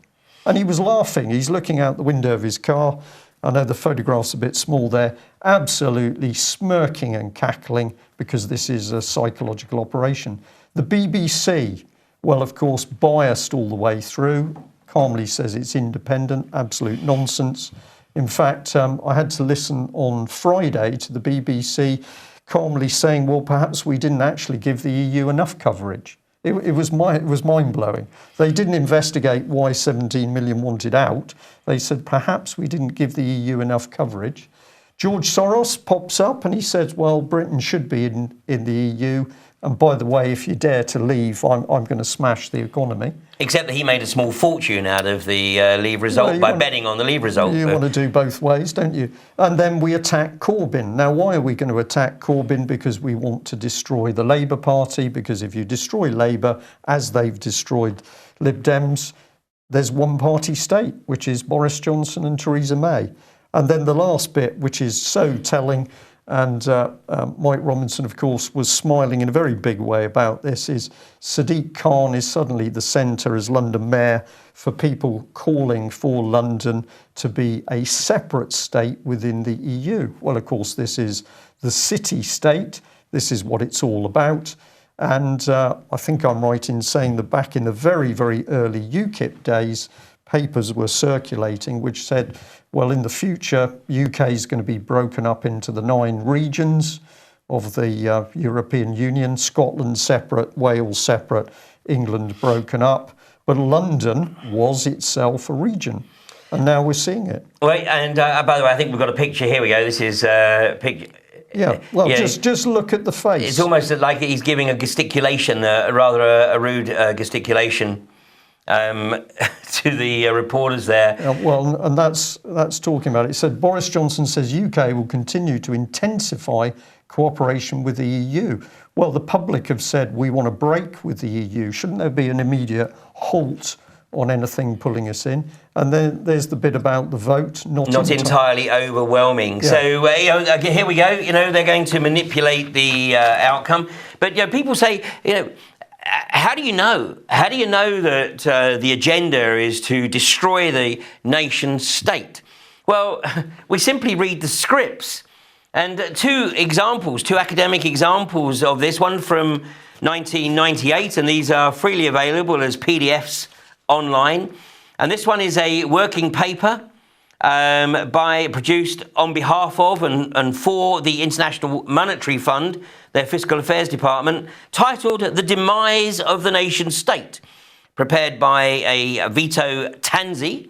And he was laughing. He's looking out the window of his car. I know the photograph's a bit small there, absolutely smirking and cackling because this is a psychological operation. The BBC, well, of course, biased all the way through, calmly says it's independent, absolute nonsense. In fact, I had to listen on Friday to the BBC calmly saying, well, perhaps we didn't actually give the EU enough coverage. It was mind-blowing. They didn't investigate why 17 million wanted out. They said, perhaps we didn't give the EU enough coverage. George Soros pops up and he says, well, Britain should be in the EU. And by the way, if you dare to leave, I'm going to smash the economy. Except that he made a small fortune out of the Leave result by betting on the Leave result. You want to do both ways, don't you? And then we attack Corbyn. Now, why are we going to attack Corbyn? Because we want to destroy the Labour Party. Because if you destroy Labour, as they've destroyed Lib Dems, there's one party state, which is Boris Johnson and Theresa May. And then the last bit, which is so telling, and Mike Robinson, of course, was smiling in a very big way about this, is Sadiq Khan is suddenly the centre as London Mayor for people calling for London to be a separate state within the EU. Well, of course, this is the city-state. This is what it's all about. And I think I'm right in saying that back in the very, very early UKIP days, papers were circulating which said, well, in the future, UK is going to be broken up into the 9 regions of the European Union, Scotland separate, Wales separate, England broken up. But London was itself a region. And now we're seeing it. Wait, and by the way, I think we've got a picture. Here we go. This is a picture. Yeah, well, just look at the face. It's almost like he's giving a gesticulation, rather a rude gesticulation to the reporters there. Well, and that's talking about it. It said Boris Johnson says UK will continue to intensify cooperation with the EU. Well, the public have said we want to break with the EU. Shouldn't there be an immediate halt on anything pulling us in? And then there's the bit about the vote, not entirely overwhelming. Yeah. So here we go. They're going to manipulate the outcome. But people say, how do you know? How do you know that the agenda is to destroy the nation state? Well, we simply read the scripts. And two academic examples of this, one from 1998, and these are freely available as PDFs online. And this one is a working paper produced on behalf of and for the International Monetary Fund, their Fiscal Affairs Department, titled The Demise of the Nation State, prepared by a Vito Tanzi,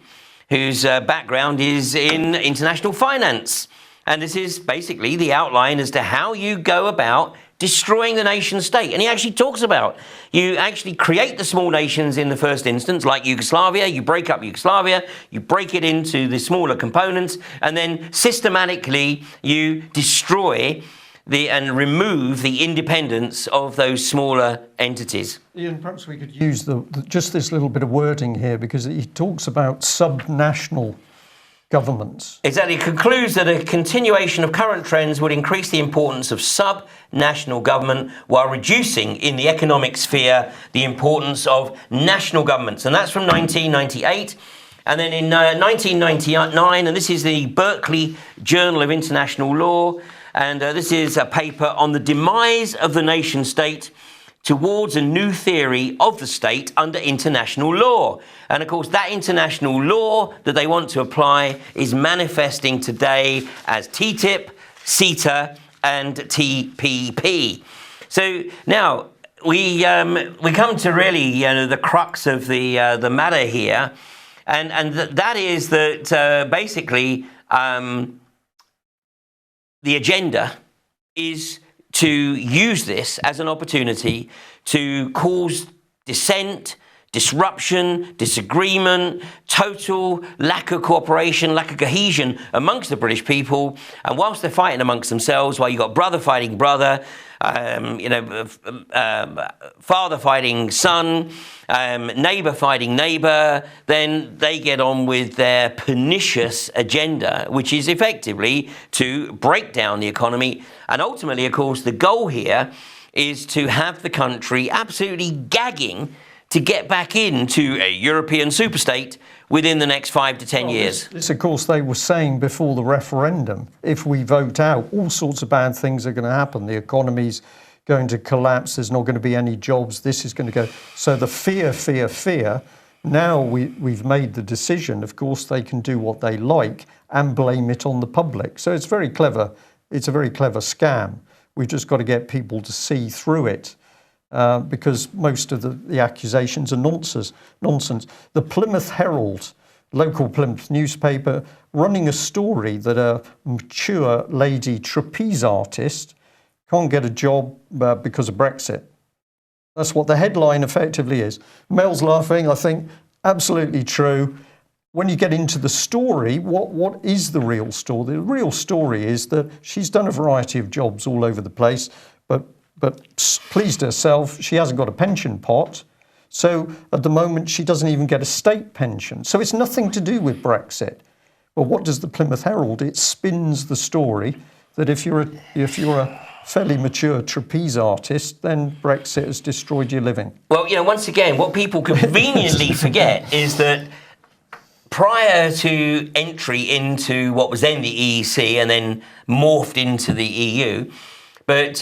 whose background is in international finance. And this is basically the outline as to how you go about destroying the nation state. And he actually talks about you actually create the small nations in the first instance, like Yugoslavia. You break up Yugoslavia, you break it into the smaller components, and then systematically you destroy and remove the independence of those smaller entities. Ian, perhaps we could use just this little bit of wording here, because he talks about subnational governments. Exactly. It concludes that a continuation of current trends would increase the importance of sub-national government while reducing in the economic sphere the importance of national governments. And that's from 1998. And then in 1999, and this is the Berkeley Journal of International Law, and this is a paper on the demise of the nation state towards a new theory of the state under international law. And of course, that international law that they want to apply is manifesting today as TTIP, CETA, and TPP. So now we come to really the crux of the matter here, and that is that basically the agenda is to use this as an opportunity to cause dissent, disruption, disagreement, total lack of cooperation, lack of cohesion amongst the British people. And whilst they're fighting amongst themselves, while you've got brother fighting brother, father fighting son, neighbour fighting neighbour, then they get on with their pernicious agenda, which is effectively to break down the economy. And ultimately, of course, the goal here is to have the country absolutely gagging to get back into a European superstate within the next 5 to 10 years. This, of course, they were saying before the referendum, if we vote out, all sorts of bad things are going to happen. The economy's going to collapse. There's not going to be any jobs. This is going to go. So the fear. Now we've made the decision. Of course, they can do what they like and blame it on the public. So it's very clever. It's a very clever scam. We've just got to get people to see through it. Because most of the accusations are nonsense. The Plymouth Herald, local Plymouth newspaper, running a story that a mature lady trapeze artist can't get a job because of Brexit. That's what the headline effectively is. Mel's laughing, I think, absolutely true. When you get into the story, what is the real story? The real story is that she's done a variety of jobs all over the place, but pleased herself, she hasn't got a pension pot. So at the moment, she doesn't even get a state pension. So it's nothing to do with Brexit. Well, what does the Plymouth Herald? It spins the story that if you're a fairly mature trapeze artist, then Brexit has destroyed your living. Well, once again, what people conveniently forget is that prior to entry into what was then the EEC and then morphed into the EU, but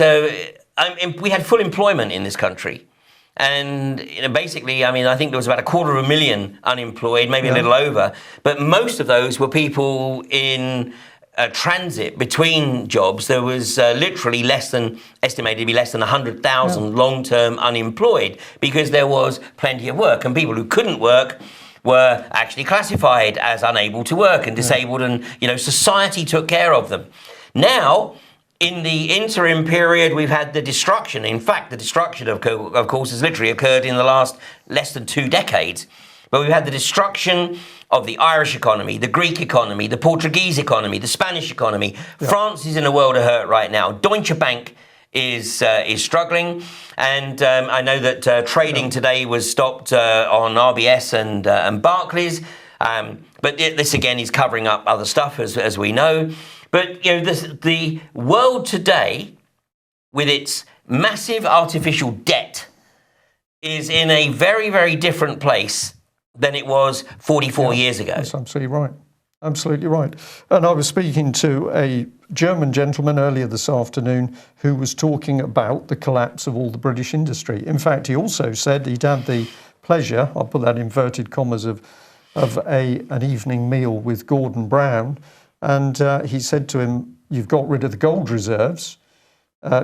we had full employment in this country. And basically, I mean, I think there was about 250,000 unemployed, maybe a little over. But most of those were people in transit between jobs. There was literally estimated to be less than 100,000 long-term unemployed, because there was plenty of work, and people who couldn't work were actually classified as unable to work and disabled, and society took care of them. Now, in the interim period, we've had the destruction. In fact, the destruction, of course, has literally occurred in the last less than 2 decades. But we've had the destruction of the Irish economy, the Greek economy, the Portuguese economy, the Spanish economy. France is in a world of hurt right now. Deutsche Bank is struggling, and I know that trading today was stopped on RBS and Barclays. But this again is covering up other stuff, as we know. But the world today, with its massive artificial debt, is in a very, very different place than it was 44 years ago. That's absolutely right. Absolutely right. And I was speaking to a German gentleman earlier this afternoon who was talking about the collapse of all the British industry. In fact, he also said he'd had the pleasure, I'll put that in inverted commas, of an evening meal with Gordon Brown. And he said to him, "You've got rid of the gold reserves."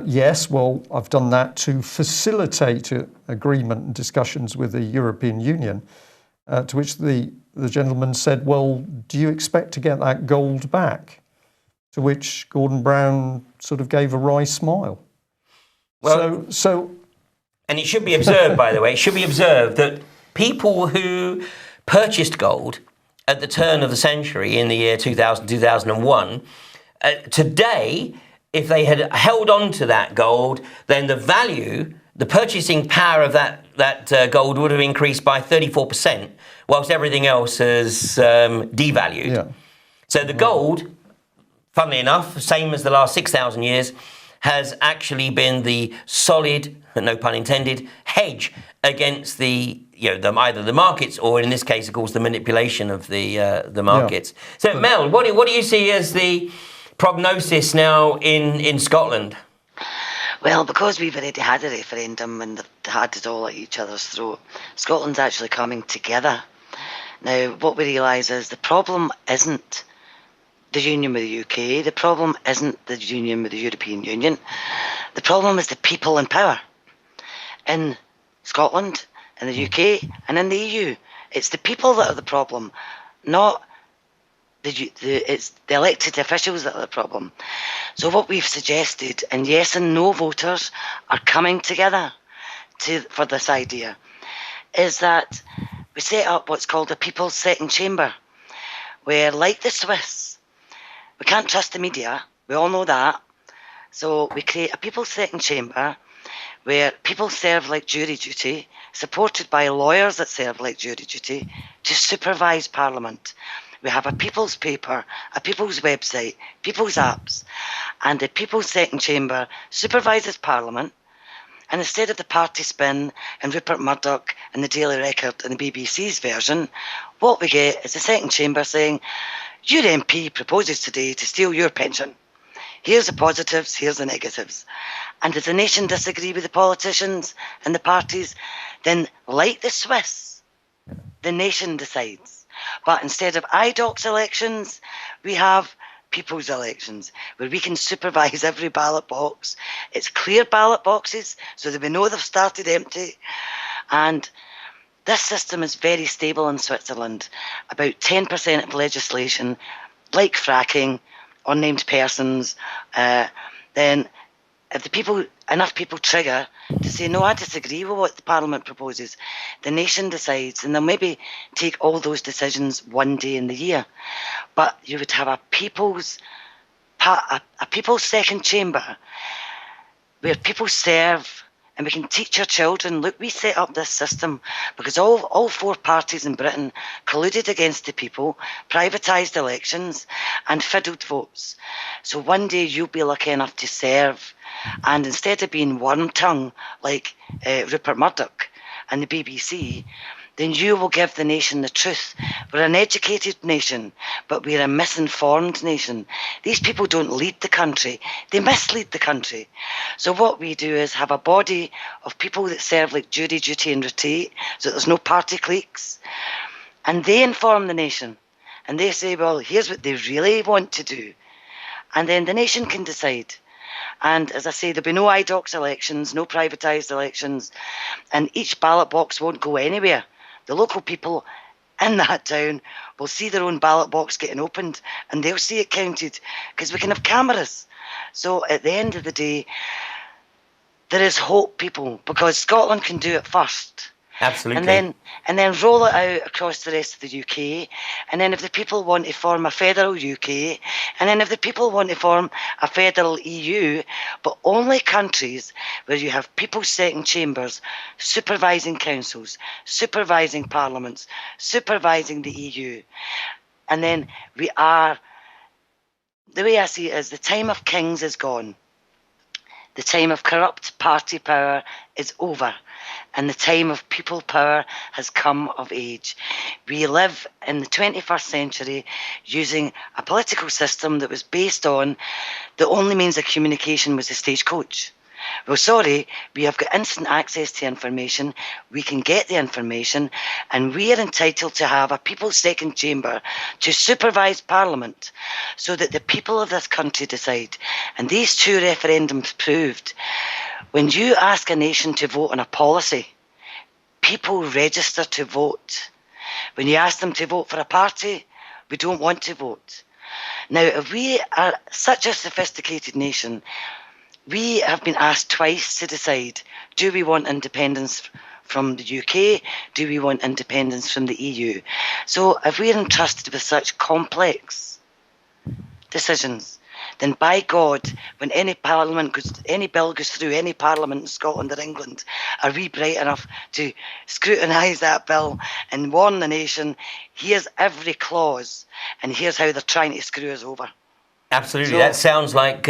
Yes, well, I've done that to facilitate agreement and discussions with the European Union. To which the gentleman said, "Well, do you expect to get that gold back?" To which Gordon Brown sort of gave a wry smile. Well, and it should be observed, by the way, that people who purchased gold at the turn of the century in the year 2000, 2001, today, if they had held on to that gold, then the purchasing power of that gold would have increased by 34%, whilst everything else has devalued. Yeah. So the gold, funnily enough, same as the last 6,000 years, has actually been the solid, no pun intended, hedge against either the markets, or in this case, of course, the manipulation of the markets. Yeah. So, Mel, what do you see as the prognosis now in Scotland? Well, because we've already had a referendum and they've had it all at each other's throat, Scotland's actually coming together. Now, what we realise is the problem isn't the union with the UK, the problem isn't the union with the European Union, the problem is the people in power in Scotland, in the UK and in the EU. It's the people that are the problem, not it's the elected officials that are the problem. So what we've suggested, and yes and no voters are coming together for this idea, is that we set up what's called a People's Second Chamber, where, like the Swiss, we can't trust the media, we all know that, so we create a People's Second Chamber where people serve like jury duty, supported by lawyers that serve like jury duty, to supervise Parliament. We have a people's paper, a people's website, people's apps, and the People's Second Chamber supervises Parliament. And instead of the party spin and Rupert Murdoch and the Daily Record and the BBC's version, what we get is the Second Chamber saying, your MP proposes today to steal your pension. Here's the positives, here's the negatives. And if the nation disagree with the politicians and the parties, then, like the Swiss, the nation decides. But instead of IDOC's elections, we have people's elections, where we can supervise every ballot box. It's clear ballot boxes, so that we know they've started empty. And this system is very stable in Switzerland. About 10% of legislation, like fracking, unnamed persons, then if enough people trigger to say, no, I disagree with what the Parliament proposes, the nation decides, and they'll maybe take all those decisions one day in the year. But you would have a people's second chamber where people serve, and we can teach our children, look, we set up this system because all four parties in Britain colluded against the people, privatised elections and fiddled votes. So one day you'll be lucky enough to serve, and instead of being worm-tongue like Rupert Murdoch and the BBC, then you will give the nation the truth. We're an educated nation, but we're a misinformed nation. These people don't lead the country, they mislead the country. So what we do is have a body of people that serve like jury duty and rotate, so there's no party cliques, and they inform the nation, and they say, well, here's what they really want to do, and then the nation can decide. And as I say, there'll be no IDOX elections, no privatised elections, and each ballot box won't go anywhere. The local people in that town will see their own ballot box getting opened, and they'll see it counted, because we can have cameras. So at the end of the day, there is hope, people, because Scotland can do it first. Absolutely. And then roll it out across the rest of the UK. And then if the people want to form a federal UK, and then if the people want to form a federal EU, but only countries where you have people's second chambers supervising councils, supervising parliaments, supervising the EU. And then we are, the way I see it is, the time of kings is gone. The time of corrupt party power is over, and the time of people power has come of age. We live in the 21st century using a political system that was based on the only means of communication was the stagecoach. Well, sorry, we have got instant access to information, we can get the information, and we are entitled to have a people's second chamber to supervise Parliament so that the people of this country decide. And these two referendums proved, when you ask a nation to vote on a policy, people register to vote. When you ask them to vote for a party, we don't want to vote. Now, if we are such a sophisticated nation, we have been asked twice to decide, do we want independence from the UK? Do we want independence from the EU? So if we're entrusted with such complex decisions, then by God, when any bill goes through any parliament in Scotland or England, are we bright enough to scrutinise that bill and warn the nation, here's every clause and here's how they're trying to screw us over? Absolutely. So, that sounds like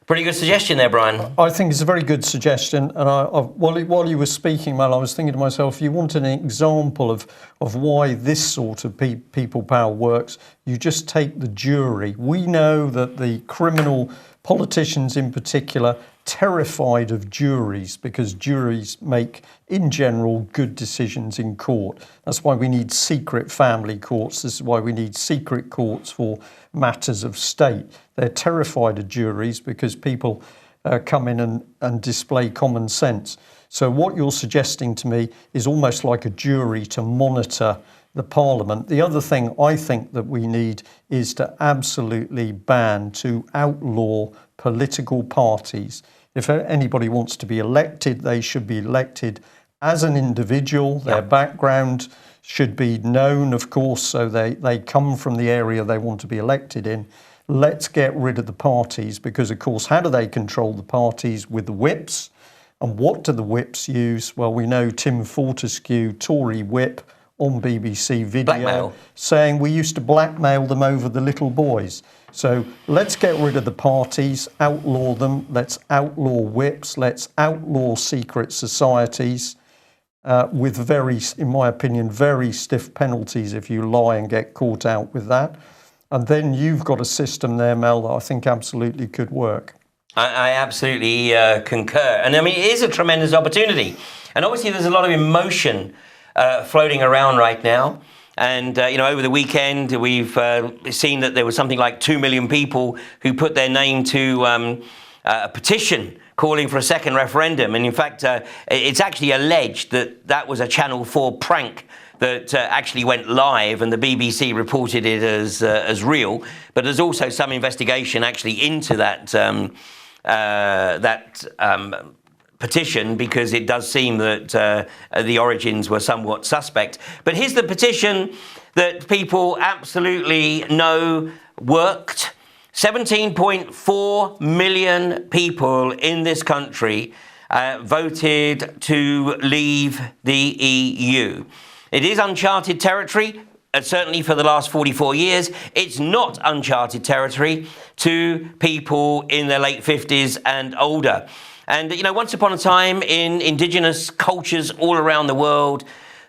pretty good suggestion there, Brian. I think it's a very good suggestion. And while you were speaking, Mel, I was thinking to myself, if you want an example of why this sort of people power works, you just take the jury. We know that the criminal politicians in particular terrified of juries because juries make, in general, good decisions in court. That's why we need secret family courts. This is why we need secret courts for matters of state. They're terrified of juries because people come in and display common sense. So what you're suggesting to me is almost like a jury to monitor the Parliament. The other thing I think that we need is to absolutely ban, to outlaw political parties. If anybody wants to be elected, they should be elected as an individual. Their background should be known, of course, so they come from the area they want to be elected in. Let's get rid of the parties because, of course, how do they control the parties? With the whips. And what do the whips use? Well, we know Tim Fortescue, Tory whip, on BBC video saying we used to blackmail them over the little boys. So let's get rid of the parties, outlaw them, let's outlaw whips, let's outlaw secret societies with very, in my opinion, very stiff penalties if you lie and get caught out with that. And then you've got a system there, Mel, that I think absolutely could work. I absolutely concur. And I mean, it is a tremendous opportunity. And obviously there's a lot of emotion floating around right now. And, over the weekend, we've seen that there was something like 2 million people who put their name to a petition calling for a second referendum. And in fact, it's actually alleged that that was a Channel 4 prank that actually went live, and the BBC reported it as real. But there's also some investigation actually into that petition, because it does seem that the origins were somewhat suspect. But here's the petition that people absolutely know worked. 17.4 million people in this country voted to leave the EU. It is uncharted territory, certainly for the last 44 years. It's not uncharted territory to people in their late 50s and older. And, once upon a time in indigenous cultures all around the world,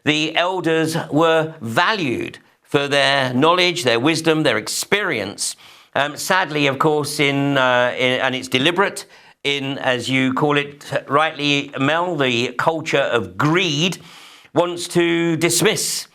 the elders were valued for their knowledge, their wisdom, their experience. Sadly, of course, and it's deliberate in, as you call it rightly, Mel, the culture of greed wants to dismiss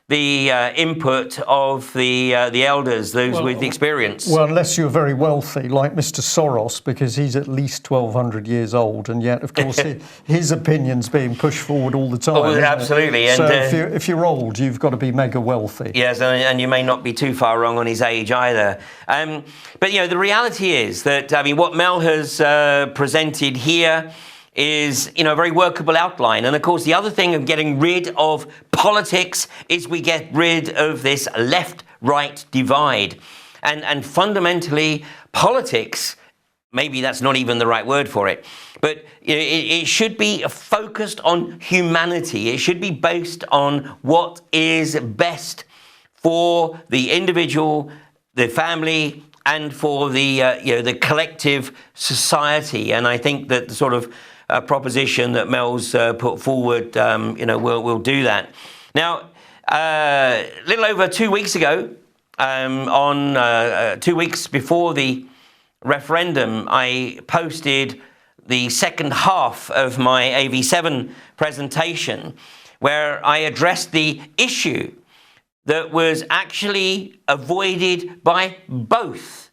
the input of the elders, those with experience. Well, unless you're very wealthy, like Mr. Soros, because he's at least 1,200 years old, and yet, of course, his opinion's being pushed forward all the time. Oh, absolutely. And, so if you're old, you've got to be mega wealthy. Yes, and you may not be too far wrong on his age either. But, the reality is that, what Mel has presented here is, a very workable outline. And of course, the other thing of getting rid of politics is we get rid of this left-right divide. And fundamentally, politics, maybe that's not even the right word for it, but it should be focused on humanity. It should be based on what is best for the individual, the family, and for the collective society. And I think that the sort of proposition that Mel's put forward, will do that. Now, a little over 2 weeks ago, 2 weeks before the referendum, I posted the second half of my AV7 presentation, where I addressed the issue that was actually avoided by both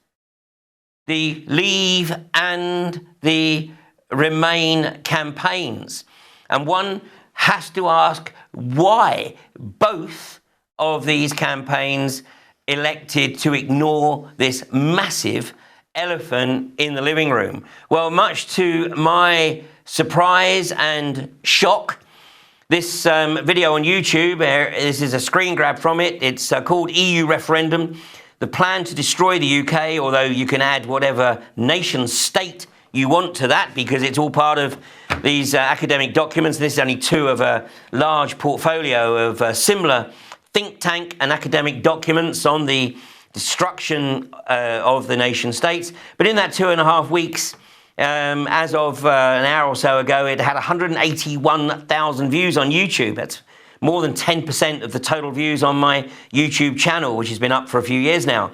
the Leave and the Remain campaigns. And one has to ask why both of these campaigns elected to ignore this massive elephant in the living room. Well, much to my surprise and shock, this video on YouTube, this is a screen grab from it. It's called EU Referendum, the plan to destroy the UK, although you can add whatever nation state you want to that, because it's all part of these academic documents. This is only two of a large portfolio of similar think tank and academic documents on the destruction of the nation states. But in that 2.5 weeks, as of an hour or so ago, it had 181,000 views on YouTube. That's more than 10% of the total views on my YouTube channel, which has been up for a few years now.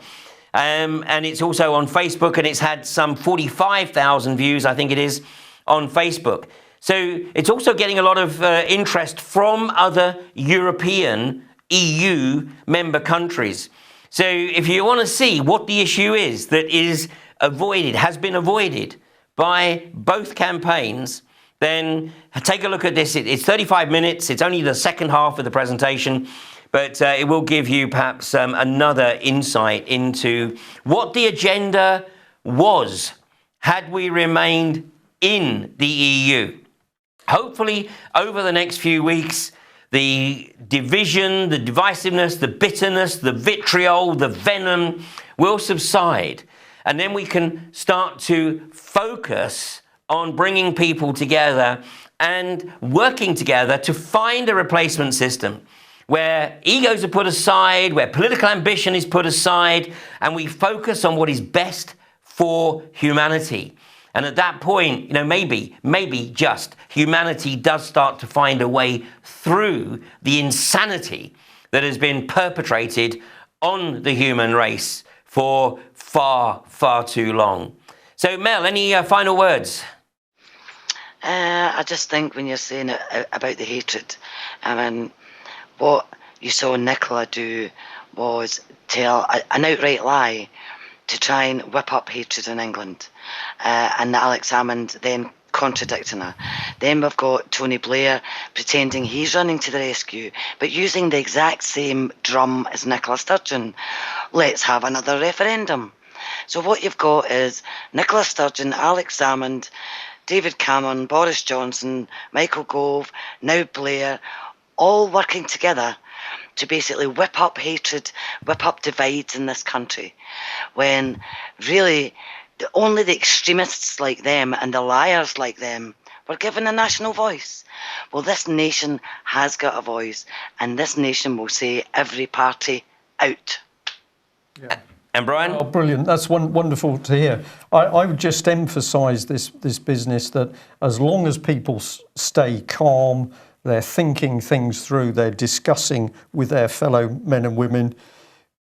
And it's also on Facebook, and it's had some 45,000 views, I think it is, on Facebook. So it's also getting a lot of interest from other European EU member countries. So if you want to see what the issue is that is avoided, has been avoided by both campaigns, then take a look at this. It's 35 minutes. It's only the second half of the presentation, but it will give you perhaps another insight into what the agenda was had we remained in the EU. Hopefully, over the next few weeks, the division, the divisiveness, the bitterness, the vitriol, the venom will subside. And then we can start to focus on bringing people together and working together to find a replacement system where egos are put aside, where political ambition is put aside, and we focus on what is best for humanity. And at that point, maybe just humanity does start to find a way through the insanity that has been perpetrated on the human race for far, far too long. So, Mel, any final words? I just think when you're saying about the hatred, what you saw Nicola do was tell an outright lie to try and whip up hatred in England, and Alex Salmond then contradicting her. Then we've got Tony Blair pretending he's running to the rescue, but using the exact same drum as Nicola Sturgeon. Let's have another referendum. So what you've got is Nicola Sturgeon, Alex Salmond, David Cameron, Boris Johnson, Michael Gove, now Blair, all working together to basically whip up hatred, whip up divides in this country, when really only the extremists like them and the liars like them were given a national voice. Well, this nation has got a voice, and this nation will say every party out. Yeah. And Brian? Oh, brilliant. That's wonderful to hear. I would just emphasise this business that as long as people stay calm, they're thinking things through, they're discussing with their fellow men and women,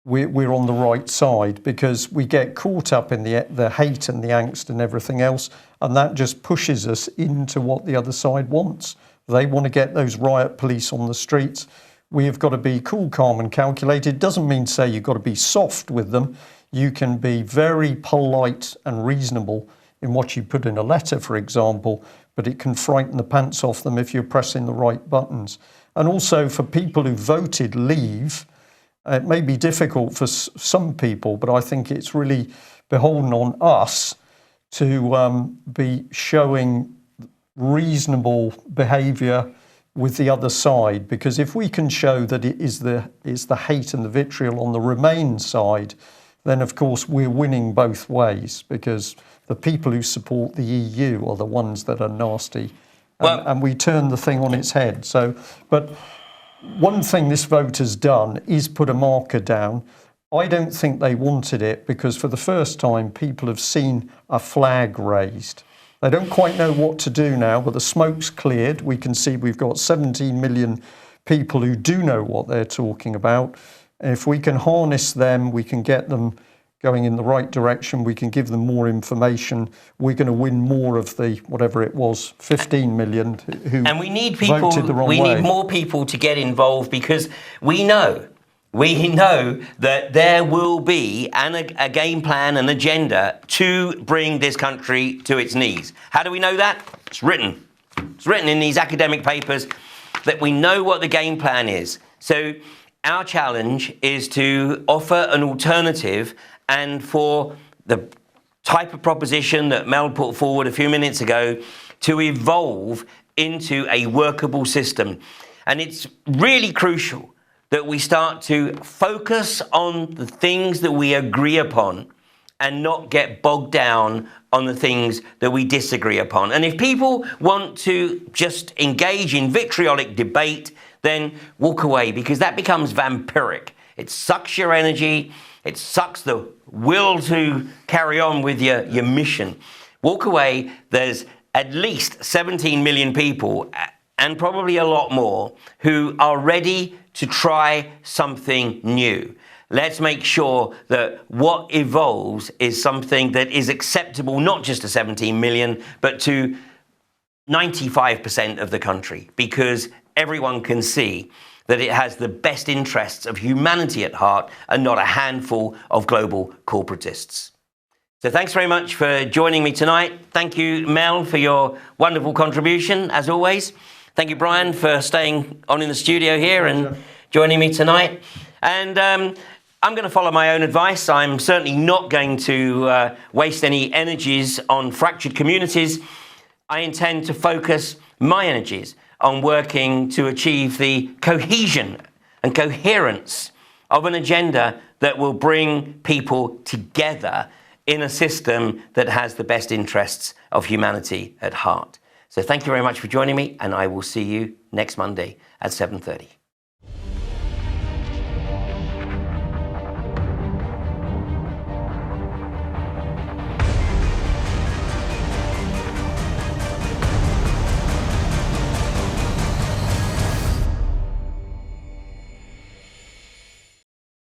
we're on the right side, because we get caught up in the hate and the angst and everything else, and that just pushes us into what the other side wants. They want to get those riot police on the streets. We have got to be cool, calm and calculated. Doesn't mean to say you've got to be soft with them. You can be very polite and reasonable in what you put in a letter, for example, but it can frighten the pants off them if you're pressing the right buttons. And also for people who voted leave, it may be difficult for some people, but I think it's really beholden on us to be showing reasonable behaviour with the other side, because if we can show that it is the hate and the vitriol on the Remain side, then of course we're winning both ways, because the people who support the EU are the ones that are nasty, and we turn the thing on its head. So, but one thing this vote has done is put a marker down. I don't think they wanted it, because for the first time people have seen a flag raised. They don't quite know what to do now, but the smoke's cleared. We can see we've got 17 million people who do know what they're talking about. And if we can harness them, we can get them going in the right direction, we can give them more information, we're going to win more of the, whatever it was, 15 million who and we need people, voted the wrong way. We need more people to get involved, because we know that there will be a game plan, an agenda to bring this country to its knees. How do we know that? It's written. It's written in these academic papers that we know what the game plan is. So our challenge is to offer an alternative, and for the type of proposition that Mel put forward a few minutes ago to evolve into a workable system. And it's really crucial that we start to focus on the things that we agree upon and not get bogged down on the things that we disagree upon. And if people want to just engage in vitriolic debate, then walk away, because that becomes vampiric. It sucks your energy. It sucks the will to carry on with your mission. Walk away. There's at least 17 million people, and probably a lot more, who are ready to try something new. Let's make sure that what evolves is something that is acceptable, not just to 17 million, but to 95% of the country, because everyone can see that it has the best interests of humanity at heart and not a handful of global corporatists. So thanks very much for joining me tonight. Thank you, Mel, for your wonderful contribution, as always. Thank you, Brian, for staying on in the studio here and joining me tonight. And I'm going to follow my own advice. I'm certainly not going to waste any energies on fractured communities. I intend to focus my energies on working to achieve the cohesion and coherence of an agenda that will bring people together in a system that has the best interests of humanity at heart. So thank you very much for joining me, and I will see you next Monday at 7:30.